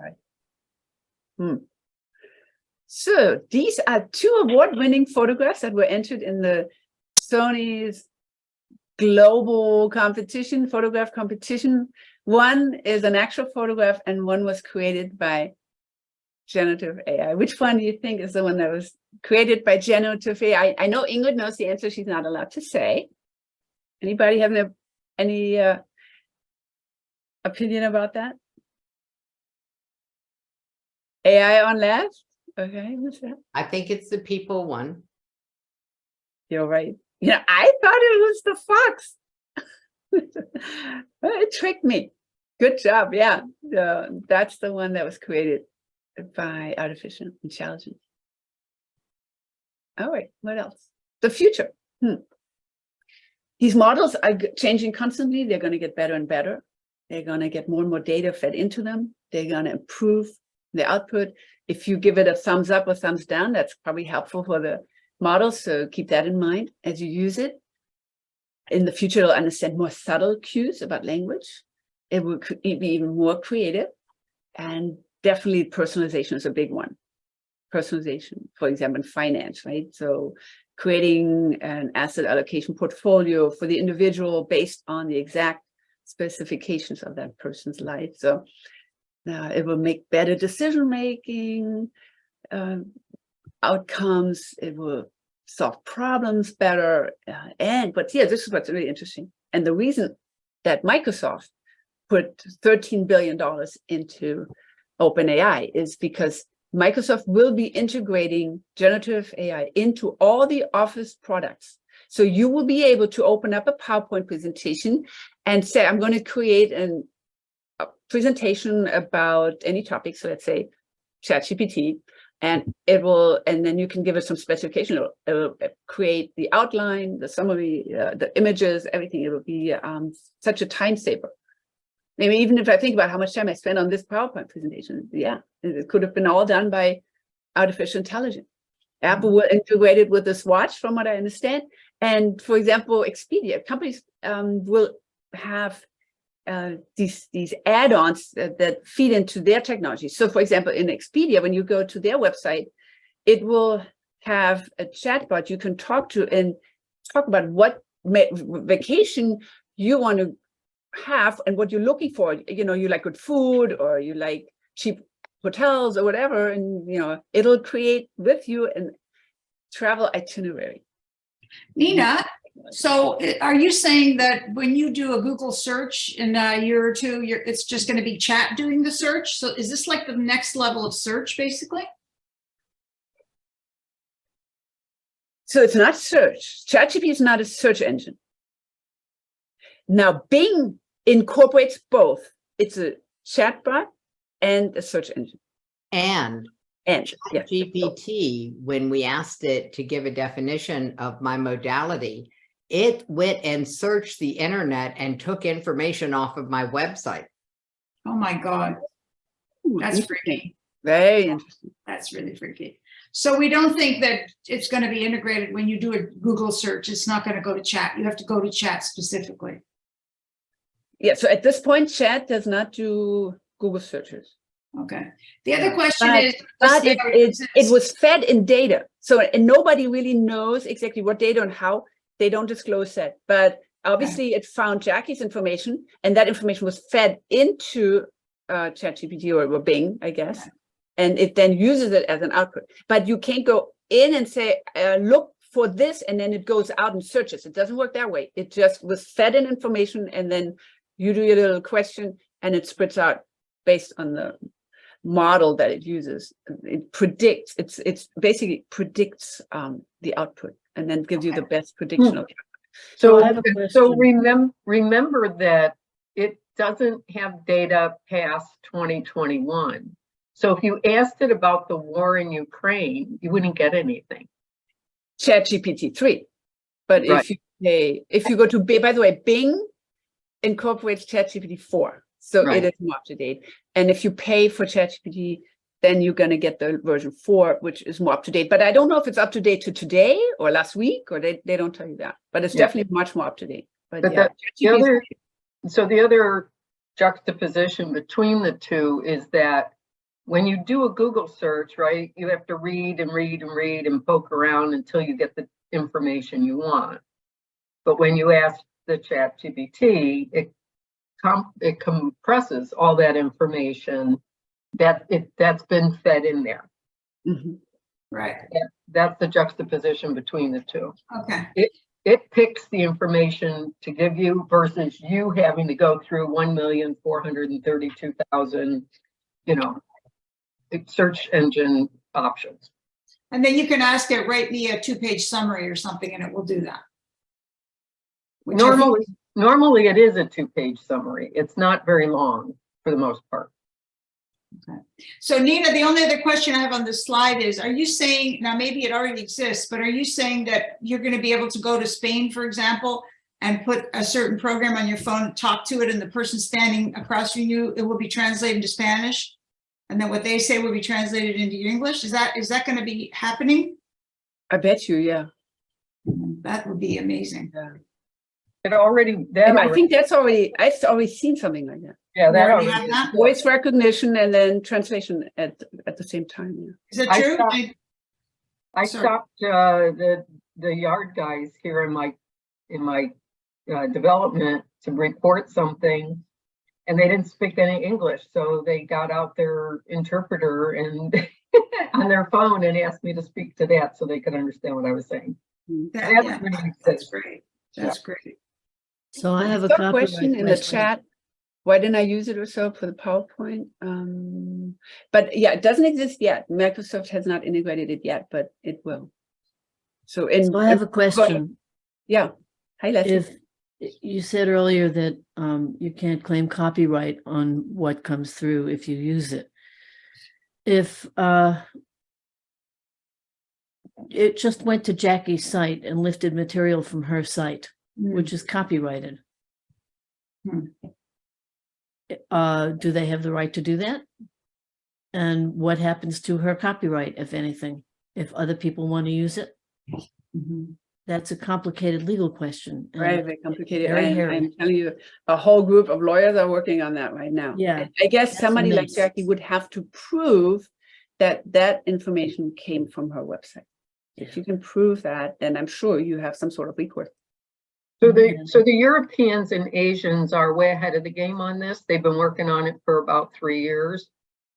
So these are 2 award-winning photographs that were entered in the Sony's global competition, photograph competition. One is an actual photograph and one was created by generative AI. Which one do you think is the one that was created by generative AI? I know Ingrid knows the answer. She's not allowed to say. Anybody have any opinion about that? AI on left? Okay, what's that? I think it's the people one. You're right. Yeah, I thought it was the fox. It tricked me. Good job. Yeah, that's the one that was created by artificial intelligence. All right, what else? The future. These models are changing constantly. They're going to get better and better. They're going to get more and more data fed into them. They're going to improve the output. If you give it a thumbs up or thumbs down, that's probably helpful for the model. So keep that in mind as you use it. In the future, it'll understand more subtle cues about language. It will be even more creative. And definitely personalization is a big one. Personalization, for example, in finance, right? So creating an asset allocation portfolio for the individual based on the exact specifications of that person's life. So it will make better decision-making outcomes. It will solve problems better. But yeah, this is what's really interesting. And the reason that Microsoft put $13 billion into OpenAI is because Microsoft will be integrating generative AI into all the Office products. So you will be able to open up a PowerPoint presentation and say, I'm going to create a presentation about any topic. So let's say ChatGPT, and then you can give it some specification. It'll create the outline, the summary, the images, everything. It will be such a time saver. Maybe even if I think about how much time I spent on this PowerPoint presentation, yeah, it could have been all done by artificial intelligence. Apple will integrate it with this watch, from what I understand. And for example, Expedia, companies will have these add-ons that feed into their technology. So for example, in Expedia, when you go to their website, it will have a chatbot you can talk to and talk about what vacation you want to have and what you're looking for. You know, you like good food, or you like cheap hotels or whatever, and it'll create with you a travel itinerary. Nina, so are you saying that when you do a Google search in a year or two, it's just going to be chat doing the search? So is this like the next level of search, basically? So it's not search. ChatGPT is not a search engine. Now, Bing incorporates both. It's a chatbot and a search engine. And And yeah, GPT, when we asked it to give a definition of my modality, it went and searched the internet and took information off of my website. Oh my God, that's freaky. very interesting. That's really freaky. So we don't think that it's going to be integrated when you do a Google search. It's not going to go to chat. You have to go to chat specifically. Yeah, so at this point, chat does not do Google searches. Okay. The other question But- is, But it was fed in data. So, and nobody really knows exactly what data and how. They don't disclose that. But obviously it found Jackie's information, and that information was fed into ChatGPT or Bing, I guess. And it then uses it as an output. But you can't go in and say, look for this, and then it goes out and searches. It doesn't work that way. It just was fed in information, and then you do your little question, and it spits out based on the model that it uses. It predicts, it's basically predicts the output, and then gives you the best prediction of it. So, I have a question. so remember that it doesn't have data past 2021. So if you asked it about the war in Ukraine, you wouldn't get anything. ChatGPT 3. But Right. if you go to Bing, by the way, Bing incorporates ChatGPT 4. So Right. it is more up to date. And if you pay for ChatGPT, then you're going to get the version 4, which is more up to date. But I don't know if it's up to date to today or last week, or they don't tell you that. But it's Yeah. definitely much more up to date. But But yeah, the other juxtaposition between the two is that when you do a Google search, right, you have to read and read and read and poke around until you get the information you want. But when you ask the ChatGPT, it compresses all that information that's been fed in there. Mhm. Right. That's the juxtaposition between the two. Okay. It picks the information to give you versus you having to go through 1,432,000, search engine options. And then you can ask it, write me a 2-page summary or something, and it will do that. Which I think- Normally it is a 2-page summary. It's not very long for the most part. So Nina, the only other question I have on this slide is, are you saying, now maybe it already exists, but are you saying that you're going to be able to go to Spain, for example, and put a certain program on your phone, talk to it, and the person standing across from you, it will be translated into Spanish? And then what they say will be translated into English? Is that going to be happening? I bet you, yeah. That would be amazing. It already, And I think I've already seen something like that. yeah, that You already already have that? Voice recognition and then translation at the same time. Yeah. Is that I true? thought- I Sorry. stopped the yard guys here in my development to report something, and they didn't speak any English, so they got out their interpreter and on their phone and asked me to speak to that so they could understand what I was saying. That- That yeah, really that's exists. great. That's great. So I have a Some copyright question in the question. chat. Why didn't I use it or so for the PowerPoint? But yeah, it doesn't exist yet. Microsoft has not integrated it yet, but it will. So So I have a question. Yeah. Hi, Leslie. If you said earlier that you can't claim copyright on what comes through if you use it. if it just went to Jackie's site and lifted material from her site, which is copyrighted. Hmm. Do they have the right to do that? And what happens to her copyright, if anything, if other people want to use it? That's a complicated legal question. and Very, very complicated. very And hairy. I'm telling you, a whole group of lawyers are working on that right now. Yeah, And I guess that's somebody like nice. Jackie would have to prove that that information came from her website. If you can prove that, then I'm sure you have some sort of recourse. So Yeah. the Europeans and Asians are way ahead of the game on this. They've been working on it for about 3 years.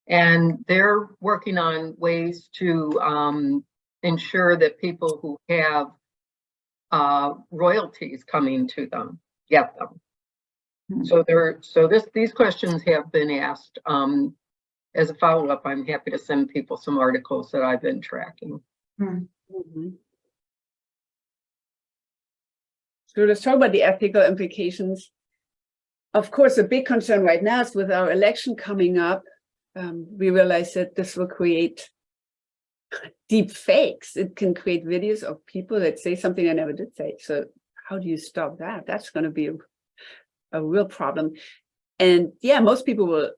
And they're working on ways to ensure that people who have royalties coming to them get them. So these questions have been asked. As a follow-up, I'm happy to send people some articles that I've been tracking. So let's talk about the ethical implications. Of course, a big concern right now is with our election coming up. We realize that this will create deep fakes. It can create videos of people that say something I never did say. So how do you stop that? That's going to be a real problem. And yeah, most people will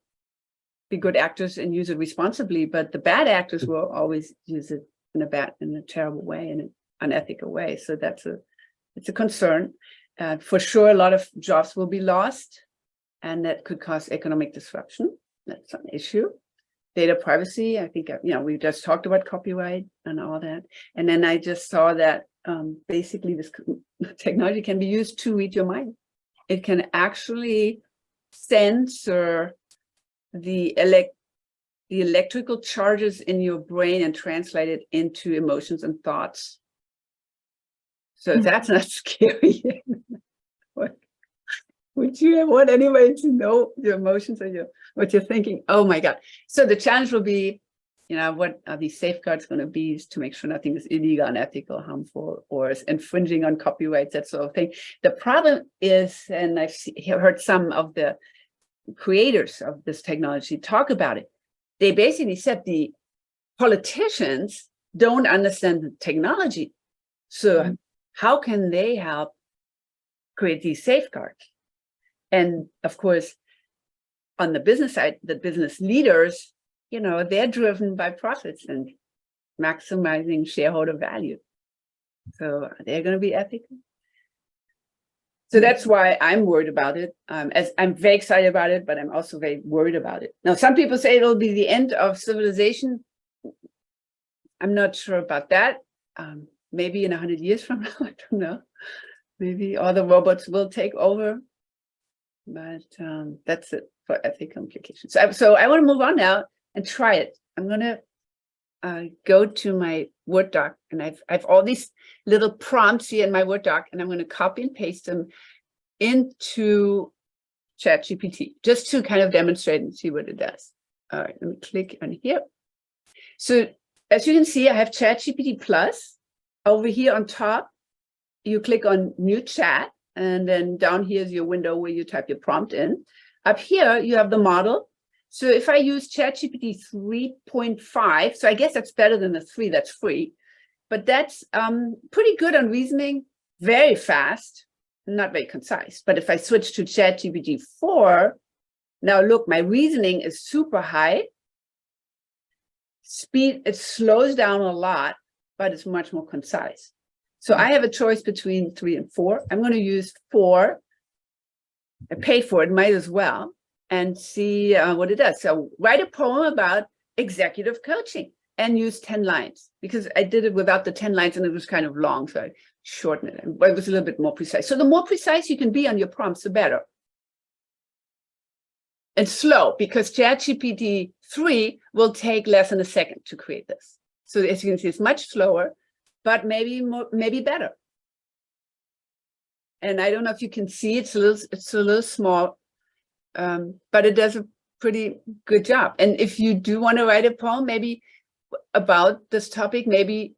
be good actors and use it responsibly, but the bad actors will always use it in a terrible way, in an unethical way. So it's a concern. For sure, a lot of jobs will be lost, and that could cause economic disruption. That's an issue. Data privacy, I think, we just talked about copyright and all that. And then I just saw that basically this technology can be used to read your mind. It can actually censor the electrical charges in your brain and translate it into emotions and thoughts. So that's not scary. Would you want anybody to know your emotions or what you're thinking? Oh my God. So the challenge will be, what are these safeguards going to be to make sure nothing is illegal, unethical, harmful, or is infringing on copyrights, that sort of thing. The problem is, and I've heard some of the creators of this technology talk about it. They basically said the politicians don't understand the technology. So how can they help create these safeguards? And of course, on the business side, the business leaders, they're driven by profits and maximizing shareholder value. So they're going to be ethical. So that's why I'm worried about it. As I'm very excited about it, but I'm also very worried about it. Now, some people say it'll be the end of civilization. I'm not sure about that. Maybe in 100 years from now, I don't know. Maybe all the robots will take over. But that's it for ethical implications. So I want to move on now and try it. I'm going to go to my Word doc, and I've all these little prompts here in my Word doc, and I'm going to copy and paste them into ChatGPT just to kind of demonstrate and see what it does. All right, let me click on here. So as you can see, I have ChatGPT Plus over here on top. You click on New Chat, and then down here is your window where you type your prompt in. Up here, you have the model. So if I use ChatGPT 3.5, so I guess that's better than the 3 that's free, but that's pretty good on reasoning, very fast, not very concise. But if I switch to ChatGPT 4, now look, my reasoning is super high. Speed, it slows down a lot, but it's much more concise. So I have a choice between 3 and 4. I'm going to use 4. I pay for it, might as well, and see what it does. So write a poem about executive coaching and use 10 lines, because I did it without the 10 lines and it was kind of long. So I shortened it, but it was a little bit more precise. So the more precise you can be on your prompts, the better. And slow, because ChatGPT 3 will take less than a second to create this. So as you can see, it's much slower, but maybe better. And I don't know if you can see, it's a little small, but it does a pretty good job. And if you do want to write a poem, maybe about this topic, maybe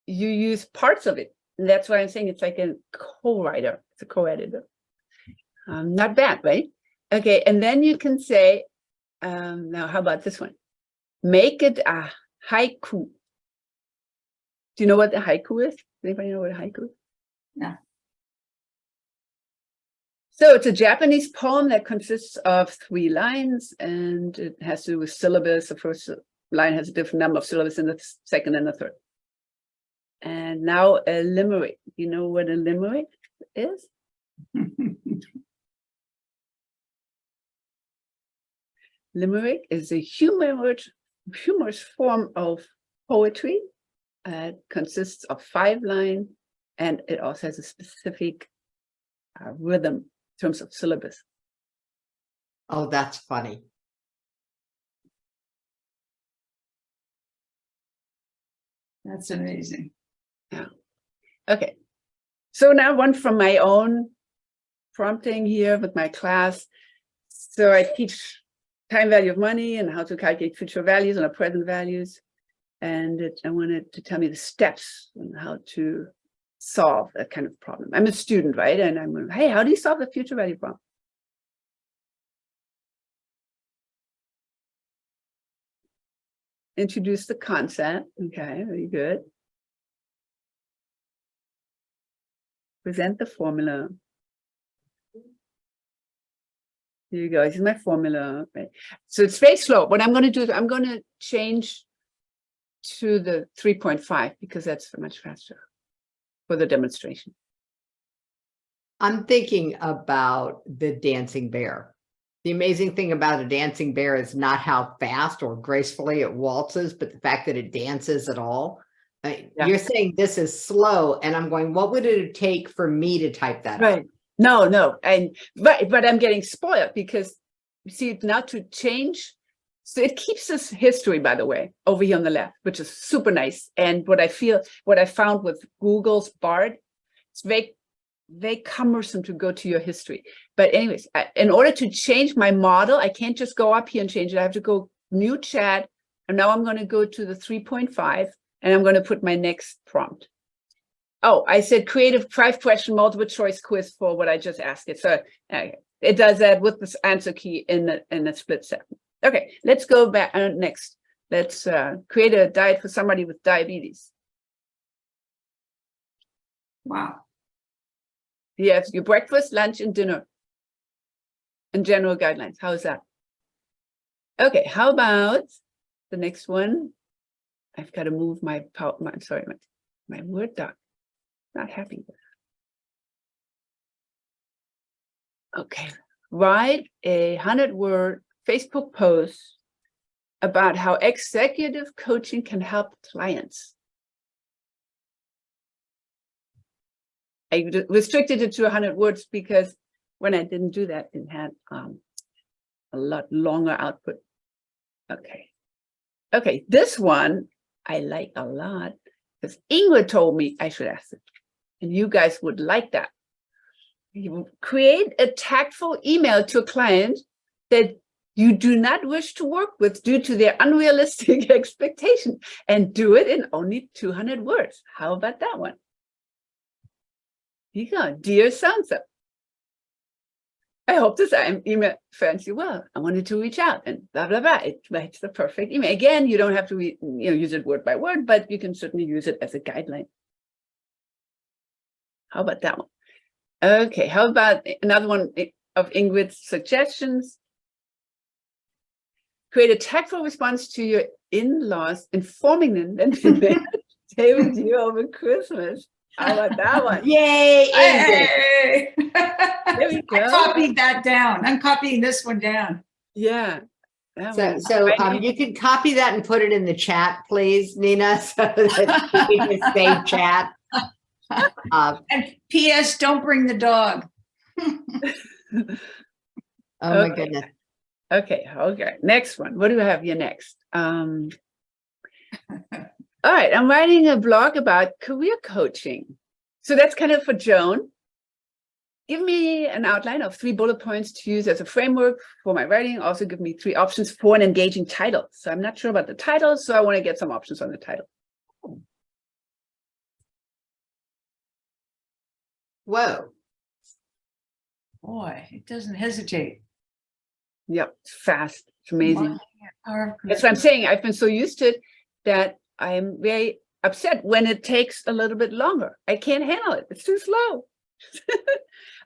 you use parts of it. And that's why I'm saying it's like a co-writer, it's a co-editor. Not bad, right? Okay, and then you can say, now how about this one? make it a haiku. Do you know what the haiku is? Anybody know what a haiku is? No. So it's a Japanese poem that consists of 3 lines, and it has to do with syllabus. The first line has a different number of syllables than the second and the third. And now a limerick. You know what a limerick is? Limerick is a humorous form of poetry. It consists of 5 lines, and it also has a specific rhythm in terms of syllabus. Oh, that's funny. That's amazing. Okay, so now one from my own prompting here with my class. So I teach time value of money and how to calculate future values and our present values. And I wanted to tell me the steps on how to solve that kind of problem. I'm a student, right? And I'm going, hey, how do you solve the future value problem? Introduce the concept. Okay, very good. Present the formula. Here you go. This is my formula. Right? So it's very slow. What I'm going to do is I'm going to change to the 3.5 because that's much faster for the demonstration. I'm thinking about the dancing bear. The amazing thing about a dancing bear is not how fast or gracefully it waltzes, but the fact that it dances at all. Yeah. You're saying this is slow, and I'm going, what would it take for me to type that Right. up? No. And but I'm getting spoiled because you see now to change. So it keeps this history, by the way, over here on the left, which is super nice. And what I found with Google's Bard, it's very cumbersome to go to your history. But anyways, in order to change my model, I can't just go up here and change it. I have to go new chat. And now I'm going to go to the 3.5 and I'm going to put my next prompt. Oh, I said creative 5-question multiple choice quiz for what I just asked it. So it does that with this answer key in a split second. Okay, let's go back next. Let's create a diet for somebody with diabetes. Wow. Yes, your breakfast, lunch, and dinner. And general guidelines. How is that? Okay, how about the next one? I've got to move my Word doc. Not happy with that. Okay, write a 100-word Facebook post about how executive coaching can help clients. I restricted it to 100 words because when I didn't do that, it had a lot longer output. Okay, this one I like a lot because Ingrid told me I should ask it, and you guys would like that. You create a tactful email to a client that you do not wish to work with due to their unrealistic expectation, and do it in only 200 words. How about that one? Here you go. Dear so-and-so, I hope this email finds you well. I wanted to reach out and blah, blah, blah. It's the perfect email. Again, you don't have to use it word by word, but you can certainly use it as a guideline. How about that one? Okay, how about another one of Ingrid's suggestions? Create a tactful response to your in-laws, informing them that they stay with you over Christmas. How about that one? Yay, Ingrid. Hey! There we go. I copied that down. I'm copying this one down. Yeah. So you can copy that and put it in the chat, please, Nina, so that we can just save chat. And P.S. Don't bring the dog. Oh my Okay. goodness. Okay. Next one. What do I have here next? All right. I'm writing a blog about career coaching. So that's kind of for Joan. Give me an outline of 3 bullet points to use as a framework for my writing. Also give me 3 options for an engaging title. So I'm not sure about the title, so I want to get some options on the title. Whoa. Boy, it doesn't hesitate. Yep, it's fast. It's amazing. Power of That's what I'm saying. I've been so used to it that I am very upset when it takes a little bit longer. I can't handle it. It's too slow.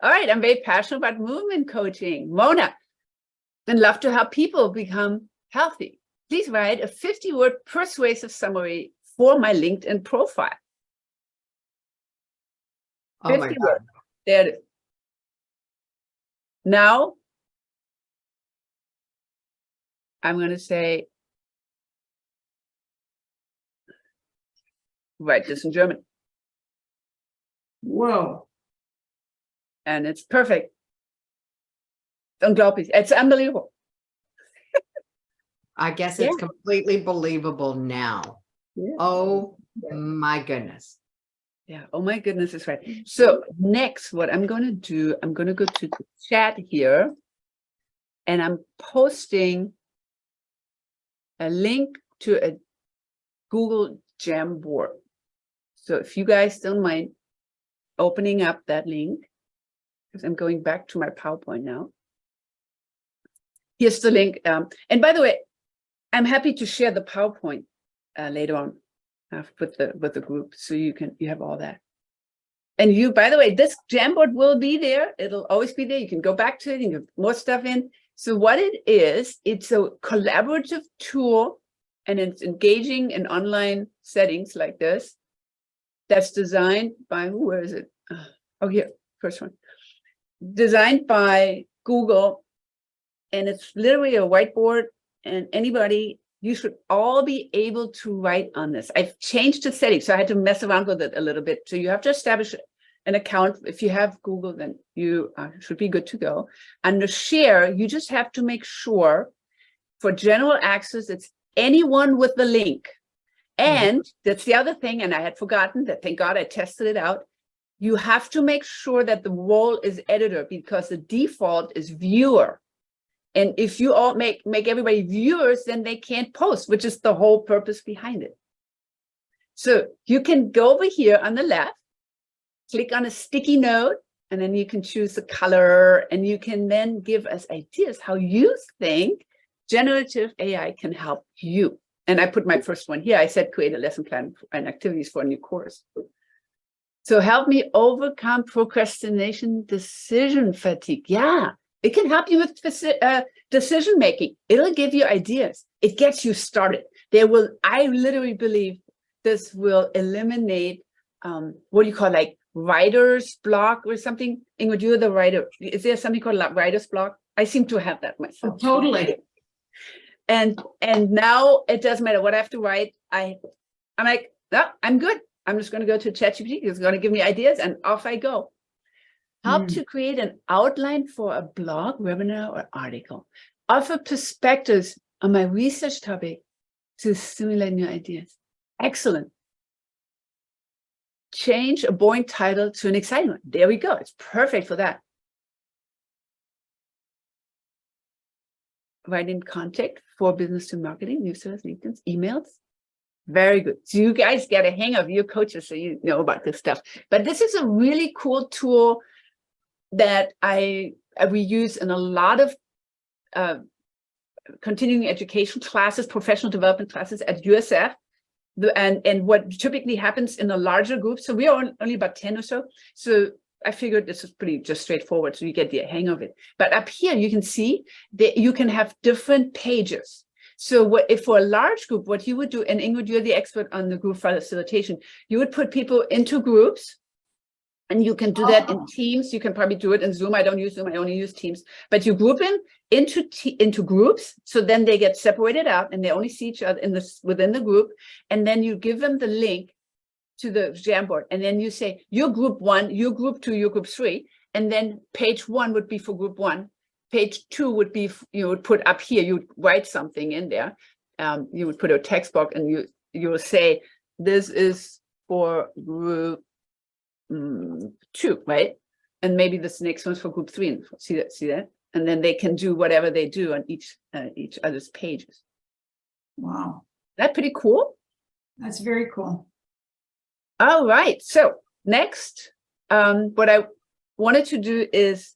All right. I'm very passionate about movement coaching. Mona, and love to help people become healthy. Please write a 50-word persuasive summary for my LinkedIn profile. Oh my 50 God. words. There it is. Now, I'm going to say, write this in German. Whoa. And it's perfect. Unglaublich. It's unbelievable. I guess it's completely believable now. Yeah. Oh my goodness. Yeah. Oh my goodness, it's right. So next, what I'm going to do, I'm going to go to the chat here, and I'm posting a link to a Google Jamboard. So if you guys don't mind opening up that link, because I'm going back to my PowerPoint now. Here's the link. And by the way, I'm happy to share the PowerPoint later on with the group, so you have all that. And you, by the way, this Jamboard will be there. It'll always be there. You can go back to it and get more stuff in. So what it is, it's a collaborative tool, and it's engaging in online settings like this. That's designed by, where is it? Oh, here, first one. Designed by Google, and it's literally a whiteboard, and anybody, you should all be able to write on this. I've changed the settings, so I had to mess around with it a little bit. So you have to establish an account. If you have Google, then you should be good to go. Under share, you just have to make sure for general access, it's anyone with the link. And that's the other thing, and I had forgotten that, thank God I tested it out. You have to make sure that the role is editor, because the default is viewer. And if you all make everybody viewers, then they can't post, which is the whole purpose behind it. So you can go over here on the left, click on a sticky note, and then you can choose the color, and you can then give us ideas how you think generative AI can help you. And I put my first one here. I said, create a lesson plan and activities for a new course. So help me overcome procrastination, decision fatigue. Yeah, it can help you with decision making. It'll give you ideas. It gets you started. I literally believe this will eliminate what do you call, like, writer's block or something? Ingrid, you're the writer. Is there something called writer's block? I seem to have that myself. Oh, totally. And now it doesn't matter what I have to write. I'm like, no, I'm good. I'm just going to go to ChatGPT. It's going to give me ideas, and off I go. Help to create an outline for a blog, webinar, or article. Offer perspectives on my research topic to stimulate new ideas. Excellent. Change a boring title to an exciting one. There we go. It's perfect for that. Write in contact for business to marketing, newsletters, LinkedIn, emails. Very good. So you guys get a hang of your coaches, so you know about this stuff. But this is a really cool tool that we use in a lot of continuing education classes, professional development classes at USF. And what typically happens in a larger group, so we are only about 10 or so. So I figured this is pretty just straightforward, so you get the hang of it. But up here, you can see that you can have different pages. So if for a large group, what you would do, and Ingrid, you're the expert on the group facilitation, you would put people into groups, and you can do that in Teams. You can probably do it in Zoom. I don't use Zoom. I only use Teams. But you group them into groups, so then they get separated out, and they only see each other within the group. And then you give them the link to the Jamboard, and then you say, you're group 1, you're group 2, you're group 3, and then page 1 would be for group 1. Page 2 would be, you would put up here, you would write something in there. You would put a text box, and you will say, this is for group 2, right? And maybe this next one's for group 3. And see that? And then they can do whatever they do on each other's pages. Wow. Is that pretty cool? That's very cool. All right. So next, what I wanted to do is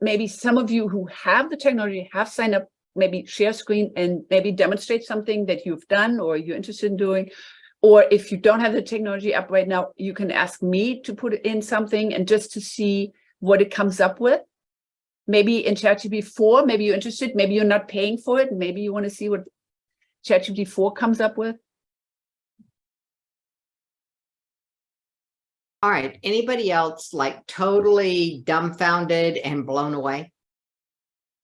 maybe some of you who have the technology have signed up, maybe share screen and maybe demonstrate something that you've done or you're interested in doing. Or if you don't have the technology up right now, you can ask me to put in something and just to see what it comes up with. Maybe in ChatGPT 4, maybe you're interested, maybe you're not paying for it. Maybe you want to see what ChatGPT 4 comes up with. All right. Anybody else like totally dumbfounded and blown away?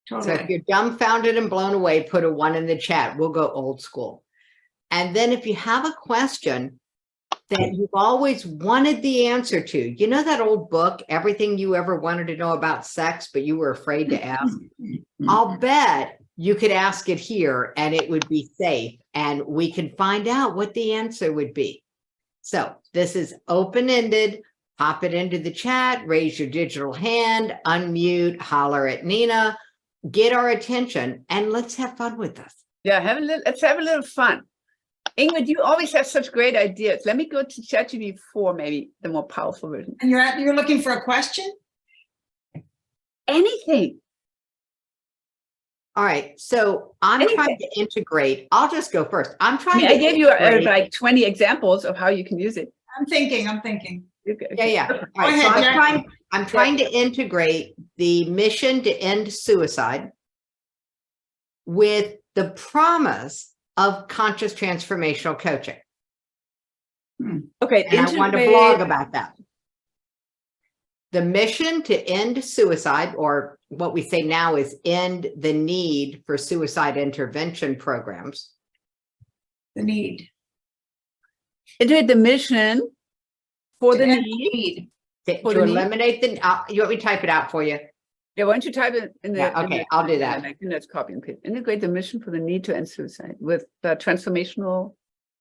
So if Totally. you're dumbfounded and blown away, put a 1 in the chat. We'll go old school. And then if you have a question that you've always wanted the answer to, you know that old book, Everything You Ever Wanted to Know About Sex, but you were afraid to ask? I'll bet you could ask it here and it would be safe and we can find out what the answer would be. So this is open-ended. Pop it into the chat, raise your digital hand, unmute, holler at Nina, get our attention, and let's have fun with this. Yeah, let's have a little fun. Ingrid, you always have such great ideas. Let me go to ChatGPT 4, maybe the more powerful version. And you're looking for a question? Anything. All right, so I'm trying to integrate. I'll just go first. I'm trying I to gave you integrate- like 20 examples of how you can use it. I'm thinking. Yeah. All right, ahead, so Jackie. I'm trying to integrate the mission to end suicide with the promise of conscious transformational coaching. Okay, And I want to blog about that. The mission to end suicide, or what we say now is end the need for suicide intervention programs. The need. integrate the mission for the To end need. To For the need? eliminate the, you want me to type it out for you? Yeah, why don't you type it in the? Yeah, okay, I'll do that. Let's copy and paste. Integrate the mission for the need to end suicide with the transformational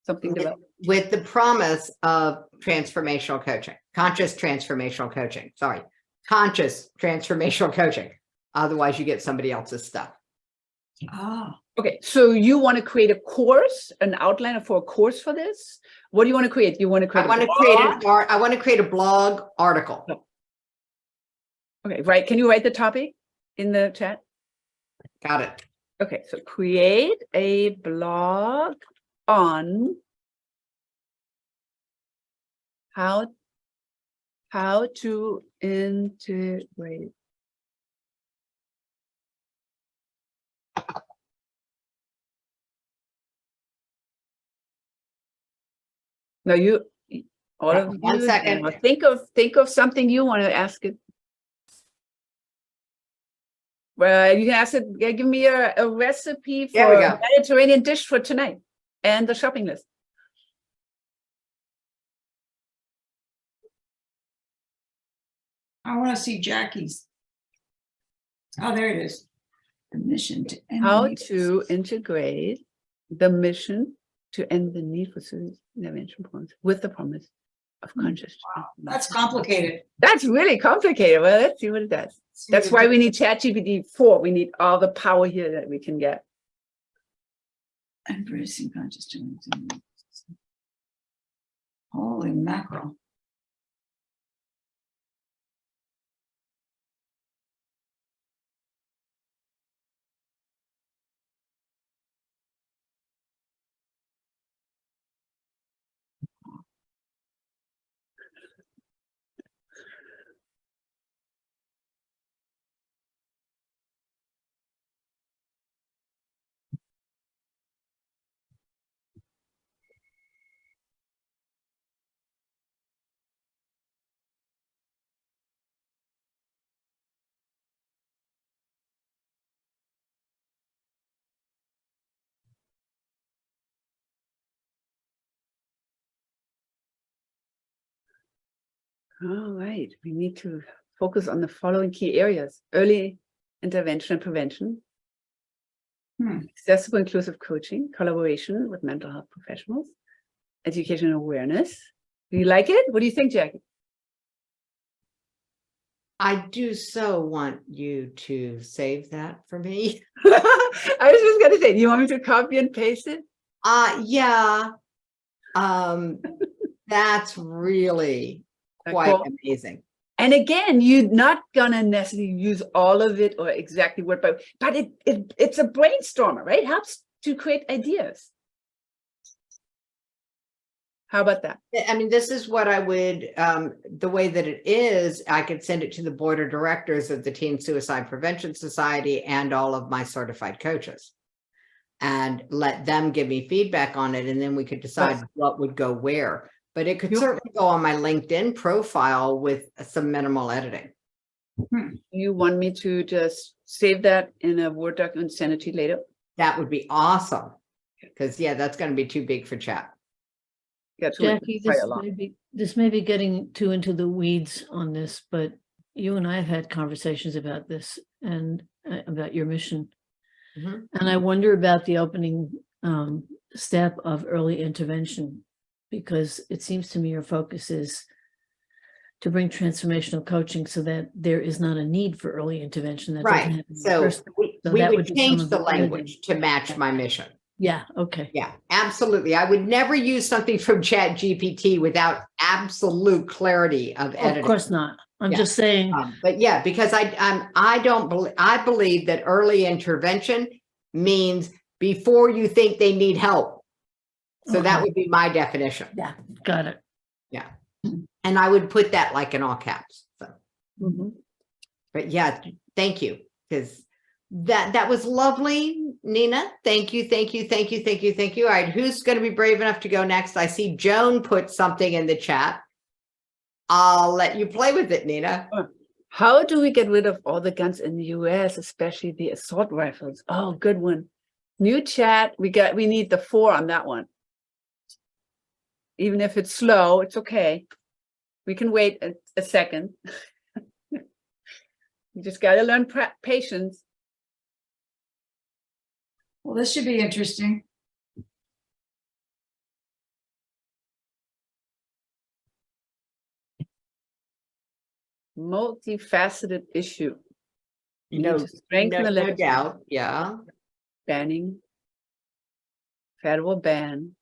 something developed. With the promise of transformational coaching, conscious transformational coaching, sorry, conscious transformational coaching. Otherwise you get somebody else's stuff. Ah, Okay, so you want to create a course, an outline for a course for this? What do you want to create? You want to create I want to create a blog article. Okay, right. Can you write the topic in the chat? Got it. Okay, so create a blog on how to integrate. No, you all Yeah, of you. 1 second. now think of something you want to ask it. Well, you can ask it, give me a recipe There we for go. a Mediterranean dish for tonight and the shopping list. I want to see Jackie's. Oh, there it is. The mission to end. How the need to integrate the mission to end the need for suicide intervention programs with the promise of conscious. That's complicated. That's really complicated. Well, let's see what it does. That's why we need ChatGPT 4. We need all the power here that we can get. Embracing conscious. Holy mackerel. All right. We need to focus on the following key areas: early intervention and prevention, accessible inclusive coaching, collaboration with mental health professionals, education and awareness. Do you like it? What do you think, Jackie? I do so want you to save that for me. I was just going to say, do you want me to copy and paste it? Yeah. That's really quite Cool. amazing. And again, you're not gonna necessarily use all of it or exactly what, but it's a brainstormer, right? Helps to create ideas. How about that? I mean, this is what I would, the way that it is, I could send it to the board of directors of the Teen Suicide Prevention Society and all of my certified coaches, and let them give me feedback on it. And then we could decide what would go where. But it could certainly go on my LinkedIn profile with some minimal editing. You want me to just save that in a Word document and send it to you later? That would be awesome. Because yeah, that's going to be too big for chat. Jackie, this may be getting too into the weeds on this, but you and I have had conversations about this and about your mission. And I wonder about the opening step of early intervention, because it seems to me your focus is to bring transformational coaching so that there is not a need for early intervention. That doesn't Right. happen So first. we that would would be change some of the the language to match my mission. Yeah. Okay. Yeah, absolutely. I would never use something from ChatGPT without absolute clarity of editing. Of course not. I'm Yeah. just saying. But yeah, because I believe that early intervention means before you think they need help. So that Okay. would be my definition. Yeah. Got it. Yeah. And I would put that like in all caps. So, Mhm. but yeah, thank you. Because that was lovely, Nina. Thank you, thank you, thank you, thank you, thank you. All right, who's going to be brave enough to go next? I see Joan put something in the chat. I'll let you play with it, Nina. How do we get rid of all the guns in the US, especially the assault rifles? Oh, good one. New chat. We need the 4 on that one. Even if it's slow, it's okay. We can wait a second. You just got to learn patience. Well, this should be interesting. Multifaceted issue. You No, need to strengthen the no legislation. doubt. Yeah. Banning, federal ban.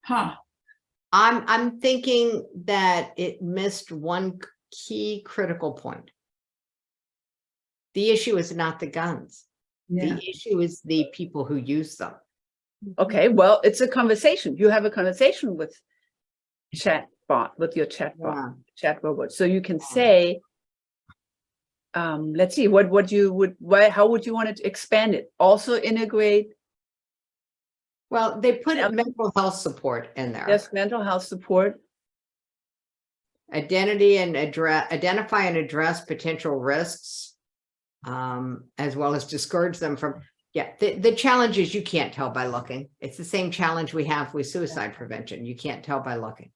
Huh. I'm thinking that it missed one key critical point. The issue is not the guns. Yeah. The issue is the people who use them. Okay, well, it's a conversation. You have a conversation with chatbot, with your chatbot, chat robot. So you can say, let's see, how would you want to expand it? Also integrate. Well, they put mental health support in there. Yes, mental health support. Identify and address potential risks, as well as discourage them from. Yeah, the challenge is you can't tell by looking. It's the same challenge we have with suicide prevention. You can't tell by looking.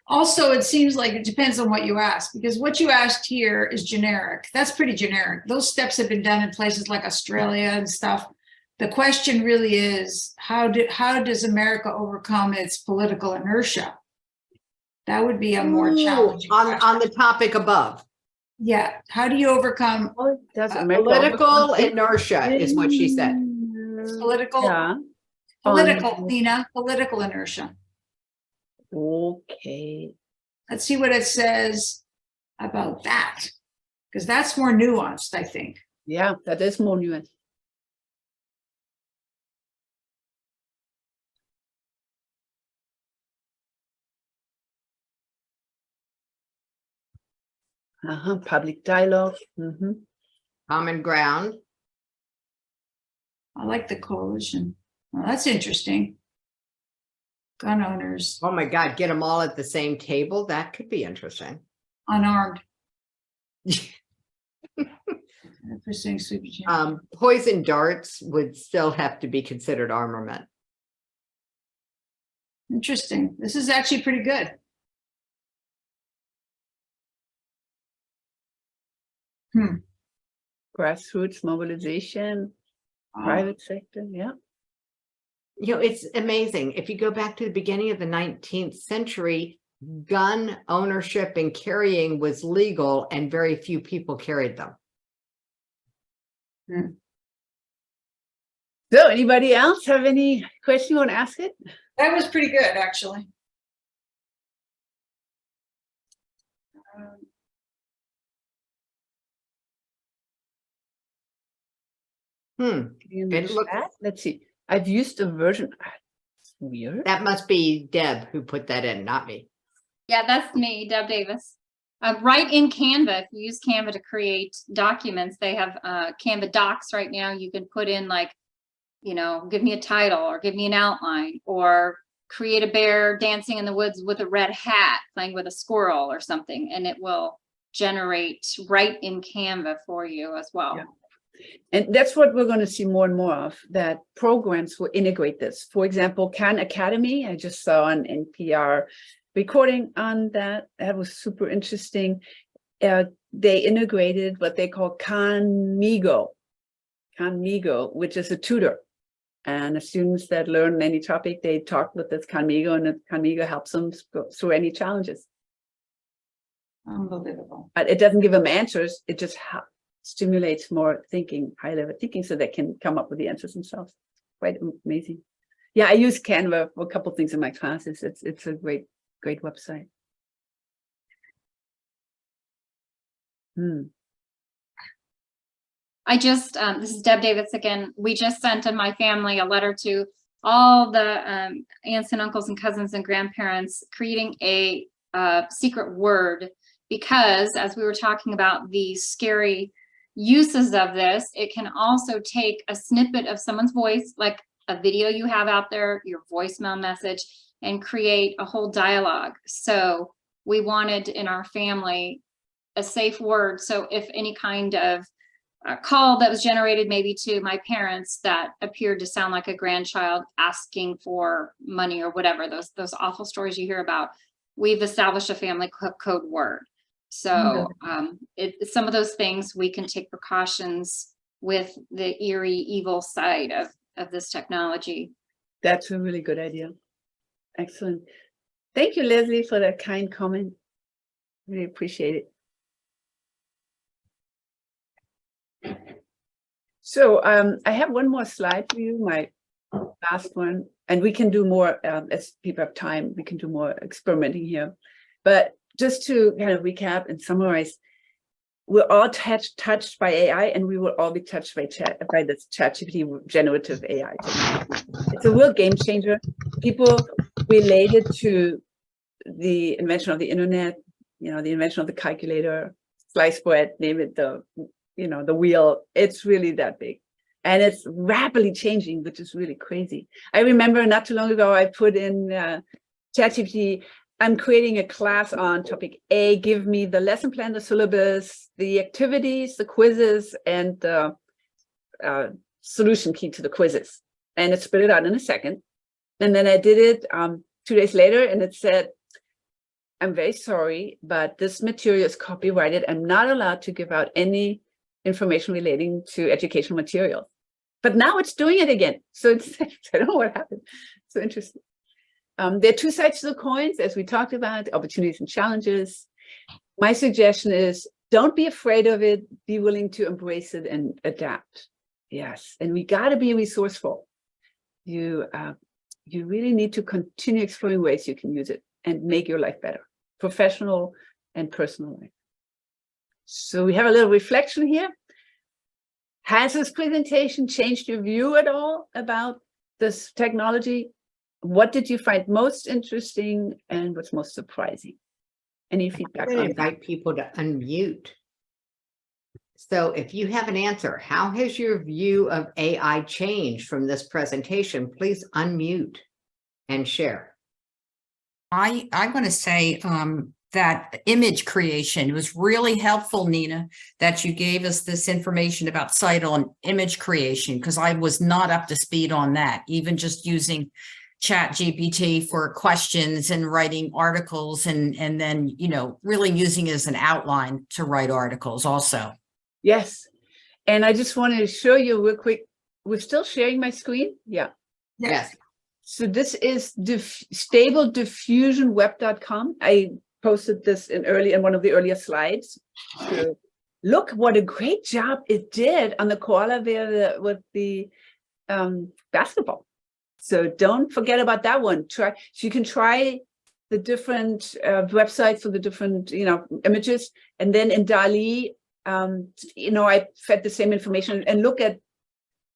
Also, it seems like it depends on what you ask, because what you asked here is generic. That's pretty generic. Those steps have been done in places like Australia and stuff. The question really is, how does America overcome its political inertia? That would be a more challenging question. On the topic above. Yeah. How do you overcome Political inertia is what she said. political, Yeah. Nina, political inertia? Okay. Let's see what it says about that, because that's more nuanced, I think. Yeah, that is more nuanced. Public dialogue. Common ground. I like the coalition. Well, that's interesting. Gun owners, Oh my God, get them all at the same table. That could be interesting. unarmed. Pursuing super Poison darts would still have to be considered armament. Interesting. This is actually pretty good. Grassroots mobilization, private sector. Yeah. You know, it's amazing. If you go back to the beginning of the 19th century, gun ownership and carrying was legal and very few people carried them. So anybody else have any question you want to ask it? That was pretty good, actually. In the It looks- chat. Let's see. I've used a version. It's weird. That must be Deb who put that in, not me. Yeah, that's me, Deb Davis. Right in Canva, if you use Canva to create documents, they have Canva docs right now. You can put in like, you know, give me a title or give me an outline or create a bear dancing in the woods with a red hat playing with a squirrel or something, and it will generate right in Canva for you as well. Yeah. And that's what we're going to see more and more of, that programs will integrate this. For example, Khan Academy, I just saw an NPR recording on that. That was super interesting. They integrated what they call Khanmigo, which is a tutor. And the students that learn any topic, they talk with this Khanmigo, and Khanmigo helps them go through any challenges. Unbelievable. But it doesn't give them answers. It just stimulates more thinking, high-level thinking, so they can come up with the answers themselves. Quite amazing. Yeah, I use Canva for a couple of things in my classes. It's a great website. I just, this is Deb Davis again. We just sent in my family a letter to all the aunts and uncles and cousins and grandparents, creating a secret word, because as we were talking about the scary uses of this, it can also take a snippet of someone's voice, like a video you have out there, your voicemail message, and create a whole dialogue. So we wanted in our family a safe word. So if any kind of call that was generated maybe to my parents that appeared to sound like a grandchild asking for money or whatever, those awful stories you hear about, we've established a family code word. So some of those things we can take precautions with the eerie, evil side of this technology. That's a really good idea. Excellent. Thank you, Leslie, for that kind comment. Really appreciate it. So I have one more slide for you, my last one, and we can do more as people have time. We can do more experimenting here. But just to kind of recap and summarize, we're all touched by AI, and we will all be touched by this ChatGPT generative AI. It's a real game changer. People related to the invention of the internet, the invention of the calculator, sliced bread, name it, the wheel. It's really that big, and it's rapidly changing, which is really crazy. I remember not too long ago, I put in ChatGPT, I'm creating a class on topic A, give me the lesson plan, the syllabus, the activities, the quizzes, and the solution key to the quizzes. And it spit it out in a second. And then I did it 2 days later, and it said, I'm very sorry, but this material is copyrighted. I'm not allowed to give out any information relating to educational material. But now it's doing it again. So it's, I don't know what happened. So interesting. There are two sides to the coins, as we talked about, opportunities and challenges. My suggestion is don't be afraid of it. Be willing to embrace it and adapt. Yes, and we got to be resourceful. You really need to continue exploring ways you can use it and make your life better, professional and personal life. So we have a little reflection here. Has this presentation changed your view at all about this technology? What did you find most interesting and what's most surprising? Any feedback? I'm going to invite people to unmute. So if you have an answer, how has your view of AI changed from this presentation? Please unmute and share. I'm going to say that image creation was really helpful, Nina, that you gave us this information about site on image creation, because I was not up to speed on that, even just using ChatGPT for questions and writing articles and then, really using it as an outline to write articles also. Yes. And I just wanted to show you real quick. We're still sharing my screen? Yeah. Yes. So this is stablediffusionweb.com. I posted this in one of the earlier slides. So look what a great job it did on the koala bear with the basketball. So don't forget about that one. So you can try the different websites for the different, images. And then in DALL-E, I fed the same information and look at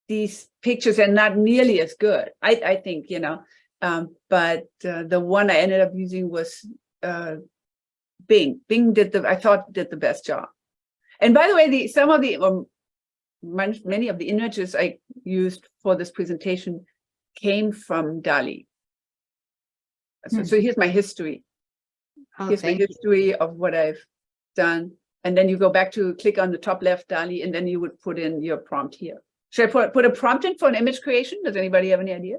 these pictures are not nearly as good. I think, you know, but the one I ended up using was Bing. Bing did the best job. And by the way, many of the images I used for this presentation came from DALL-E. So here's my history. Oh, Here's my thank you. history of what I've done. And then you go back to click on the top left DALL-E, and then you would put in your prompt here. Should I put a prompt in for an image creation? Does anybody have any idea?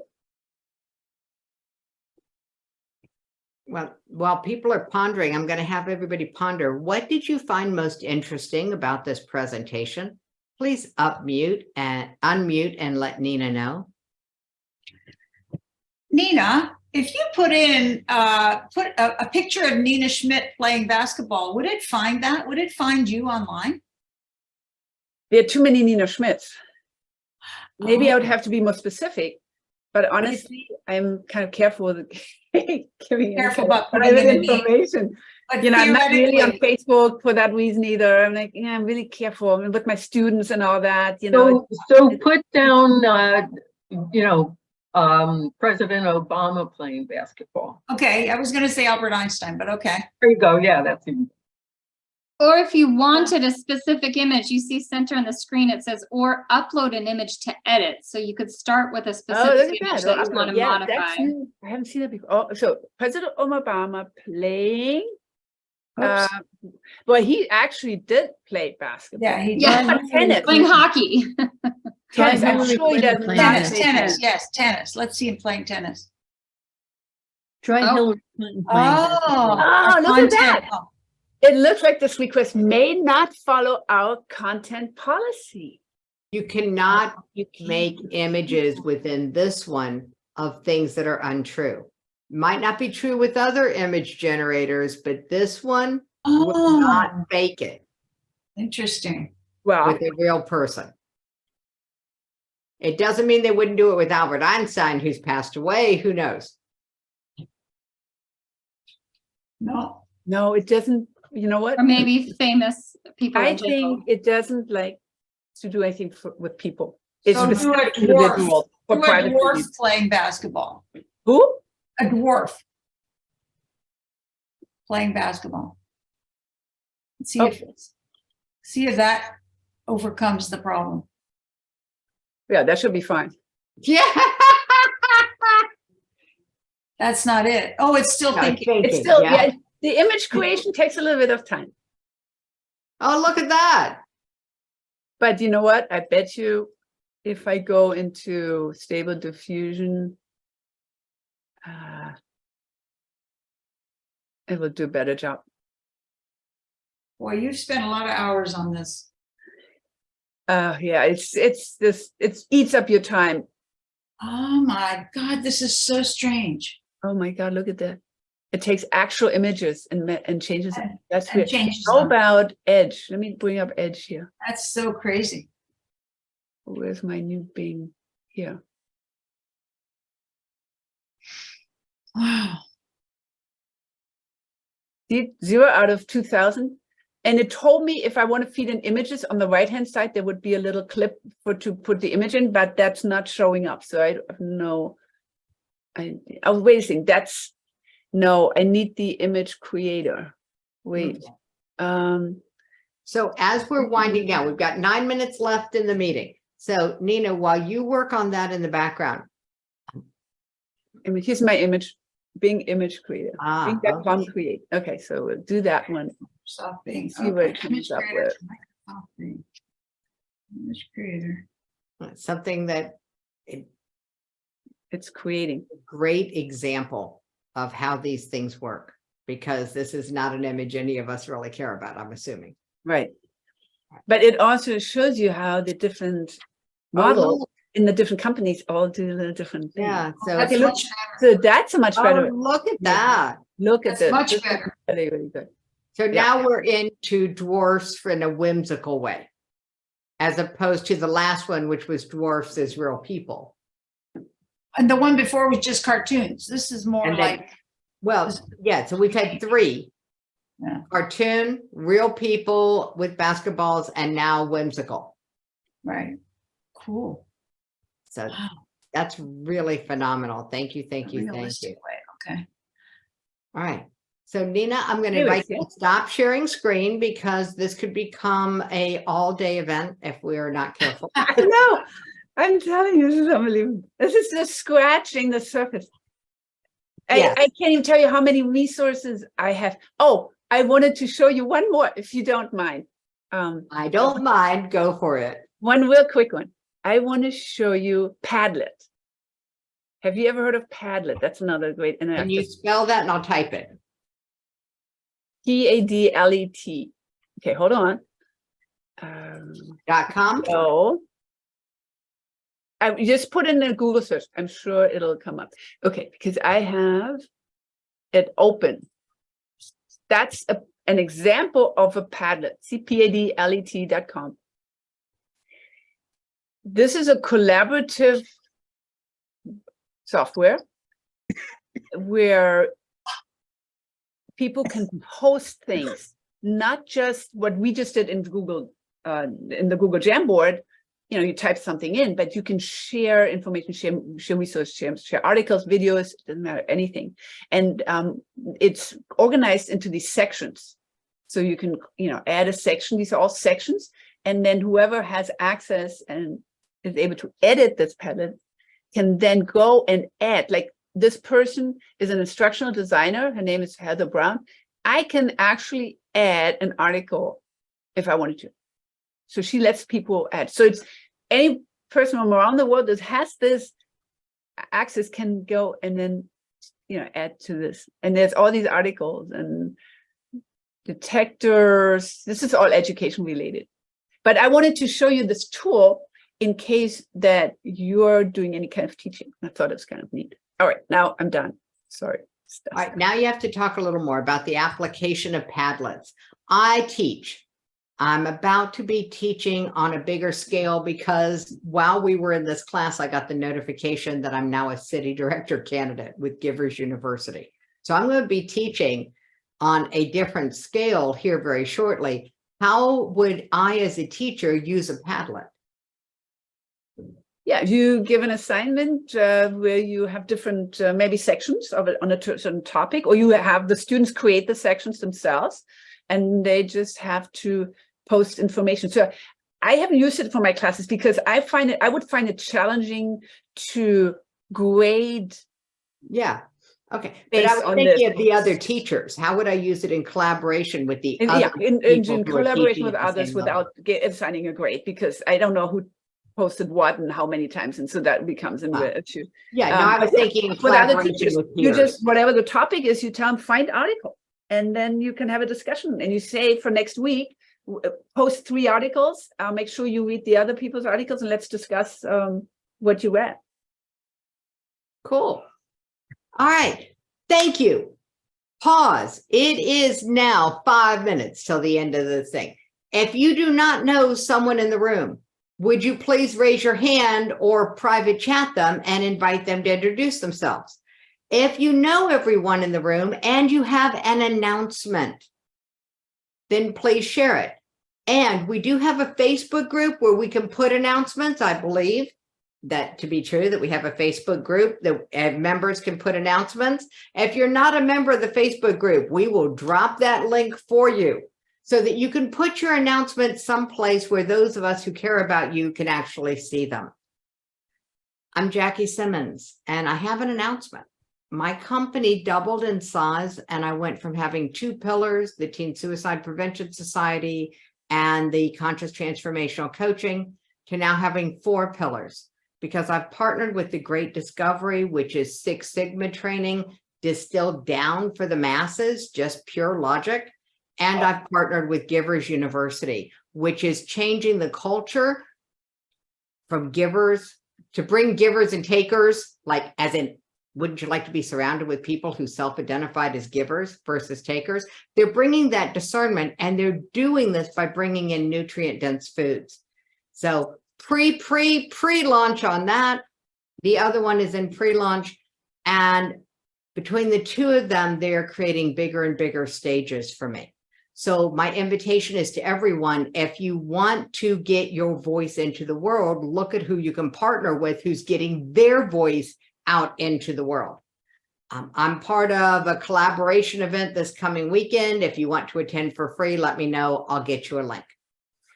Well, while people are pondering, I'm going to have everybody ponder. What did you find most interesting about this presentation? Please unmute and let Nina know. Nina, if you put in put a picture of Nina Schmidt playing basketball, would it find that? Would it find you online? There are too many Nina Schmidts. Maybe I would Oh. have to be more specific, but honestly, I'm kind of careful with giving Careful about putting private in a name. information. But You know, I'm not really on theoretically- Facebook for that reason either. I'm like, yeah, I'm really careful. I mean, with my students and all that, you know. So put down, President Obama playing basketball. Okay, I was going to say Albert Einstein, but okay. There you go. Yeah, that's even. Or if you wanted a specific image, you see center on the screen, it says, or upload an image to edit. So you could start with a Oh, specific look image at that that. you want to Yeah, modify. that's new. I haven't seen that before. Oh, so President Obama playing. Oops. Well, he actually did play basketball. Yeah, he Yeah. did. Tennis. Playing hockey. Tennis. I'm Hillary sure he Clinton does playing not Tennis, play tennis, yes, tennis. Let's see him playing tennis. Try Oh. Hillary Clinton playing basketball. Oh, look at that. Content. Oh, It looks like this request may not follow our content policy. You cannot make images within this one of things that are untrue. Might not be true with other image generators, but this one will Oh, not fake it interesting. Well, with a real person. It doesn't mean they wouldn't do it with Albert Einstein, who's passed away. Who knows? No, it doesn't. You know what? Or maybe famous people I in general. think it doesn't like to do anything with people. It's So do a specific dwarf. individual for Do a private dwarf use. playing basketball. Who? A dwarf playing basketball. See if that overcomes the problem. Yeah, that should be fine. Yeah. That's not it. Oh, it's still No, thinking. It's still, yeah, the image creation takes a little bit of time. Oh, look at that. But you know what? I bet you if I go into stable diffusion, it will do a better job. Boy, you've spent a lot of hours on this. Yeah, it eats up your time. Oh my God, this is so strange. Oh my God, look at that. It takes actual images and changes them. That's And weird. changes How them. about Edge? Let me bring up Edge here. That's so crazy. Where's my new Bing? Here. Wow. 0 out of 2000. And it told me if I want to feed in images on the right hand side, there would be a little clip to put the image in, but that's not showing up. So I have no. I was waiting. No, I need the image creator. Wait. So as we're winding down, we've got 9 minutes left in the meeting. So Nina, while you work on that in the background. I mean, here's my image, Bing image creator. Ah, Bing.com okay. create. Okay, so we'll do that one. Microsoft Bing. See what it Okay, comes image up creator with. to Microsoft Bing. Image creator. Something that It's creating. great example of how these things work, because this is not an image any of us really care about, I'm assuming. Right. But it also shows you how the different models in the different companies all do a little different things. Yeah. So, That's Okay, look, much better. so that's a much better. oh, look at that. Look at That's this. much This is better. really, really good. So now we're into dwarfs in a whimsical way, as opposed to the last one, which was dwarfs as real people. And the one before was just cartoons. This is more And then- like, Well, yeah, so we've had 3. Yeah. Cartoon, real people with basketballs, and now whimsical. right. Cool. So that's really phenomenal. Thank you, thank you, thank Realistic you. way. Okay. All right. So Nina, I'm going to Anyways, invite you to stop sharing screen because this could become a all-day event if we are not careful. I know. I'm telling you, this is unbelievable. This is just scratching the surface. Yes. I can't even tell you how many resources I have. Oh, I wanted to show you one more, if you don't mind. I don't mind. Go for it. One real quick one. I want to show you Padlet. Have you ever heard of Padlet? That's another great Can interactive. you spell that and I'll type it? Padlet. Okay, hold on. .com? So I just put in a Google search. I'm sure it'll come up. Okay, because I have it open. That's an example of a Padlet, cpadlet.com. This is a collaborative software where people can post things, not just what we just did in Google, in the Google Jamboard. You know, you type something in, but you can share information, share resources, share articles, videos, doesn't matter, anything. And it's organized into these sections. So you can, you know, add a section. These are all sections. And then whoever has access and is able to edit this Padlet can then go and add, like this person is an instructional designer. Her name is Heather Brown. I can actually add an article if I wanted to. So she lets people add. So it's any person from around the world that has this access can go and then, you know, add to this. And there's all these articles and detectors. This is all education related. But I wanted to show you this tool in case that you're doing any kind of teaching. I thought it was kind of neat. All right, now I'm done. Sorry. All right, now you have to talk a little more about the application of Padlets. I teach. I'm about to be teaching on a bigger scale because while we were in this class, I got the notification that I'm now a city director candidate with Givers University. So I'm going to be teaching on a different scale here very shortly. How would I, as a teacher, use a Padlet? Yeah, you give an assignment where you have different maybe sections of it on a certain topic, or you have the students create the sections themselves, and they just have to post information. So I haven't used it for my classes because I would find it challenging to grade. Yeah. Okay. But I was thinking of the other teachers. How would I use it in collaboration with the other people in collaboration with others without assigning a grade, because I don't know who posted what and how many times, and so that becomes an issue. Yeah, no, I was thinking with other teachers, you just, whatever the topic is, you tell them find article, and then you can have a discussion, and you say for next week, post 3 articles, make sure you read the other people's articles, and let's discuss what you read. Cool. All right, thank you. Pause. It is now 5 minutes till the end of the thing. If you do not know someone in the room, would you please raise your hand or private chat them and invite them to introduce themselves? If you know everyone in the room and you have an announcement, then please share it. And we do have a Facebook group where we can put announcements. I believe that to be true, that we have a Facebook group that members can put announcements. If you're not a member of the Facebook group, we will drop that link for you, so that you can put your announcements someplace where those of us who care about you can actually see them. I'm Jackie Simmons, and I have an announcement. My company doubled in size, and I went from having 2 pillars, the Teen Suicide Prevention Society and the Conscious Transformational Coaching, to now having 4 pillars, because I've partnered with the Great Discovery, which is 6 Sigma training distilled down for the masses, just pure logic. And I've partnered with Givers University, which is changing the culture from givers to bring givers and takers, like as in, wouldn't you like to be surrounded with people who self-identified as givers versus takers? They're bringing that discernment, and they're doing this by bringing in nutrient-dense foods. So pre-launch on that. The other one is in pre-launch, and between the 2 of them, they're creating bigger and bigger stages for me. So my invitation is to everyone, if you want to get your voice into the world, look at who you can partner with, who's getting their voice out into the world. I'm part of a collaboration event this coming weekend. If you want to attend for free, let me know. I'll get you a link.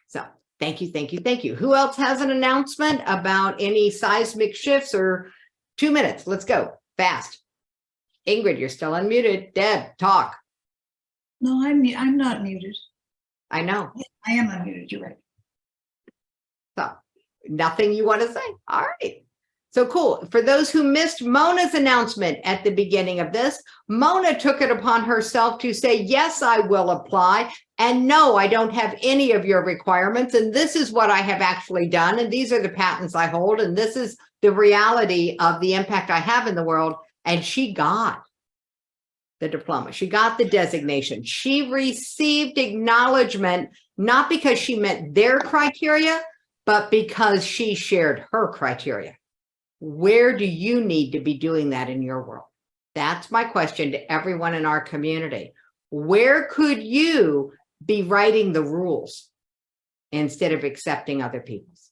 So thank you, thank you, thank you. Who else has an announcement about any seismic shifts or 2 minutes? Let's go fast. Ingrid, you're still unmuted. Deb, talk. No, I'm not muted. I know. I am unmuted, you're right. So nothing you want to say. All right. So cool. For those who missed Mona's announcement at the beginning of this, Mona took it upon herself to say, yes, I will apply. And no, I don't have any of your requirements. And this is what I have actually done. And these are the patents I hold. And this is the reality of the impact I have in the world. And she got the diploma. She got the designation. She received acknowledgement, not because she met their criteria, but because she shared her criteria. Where do you need to be doing that in your world? That's my question to everyone in our community. Where could you be writing the rules instead of accepting other people's?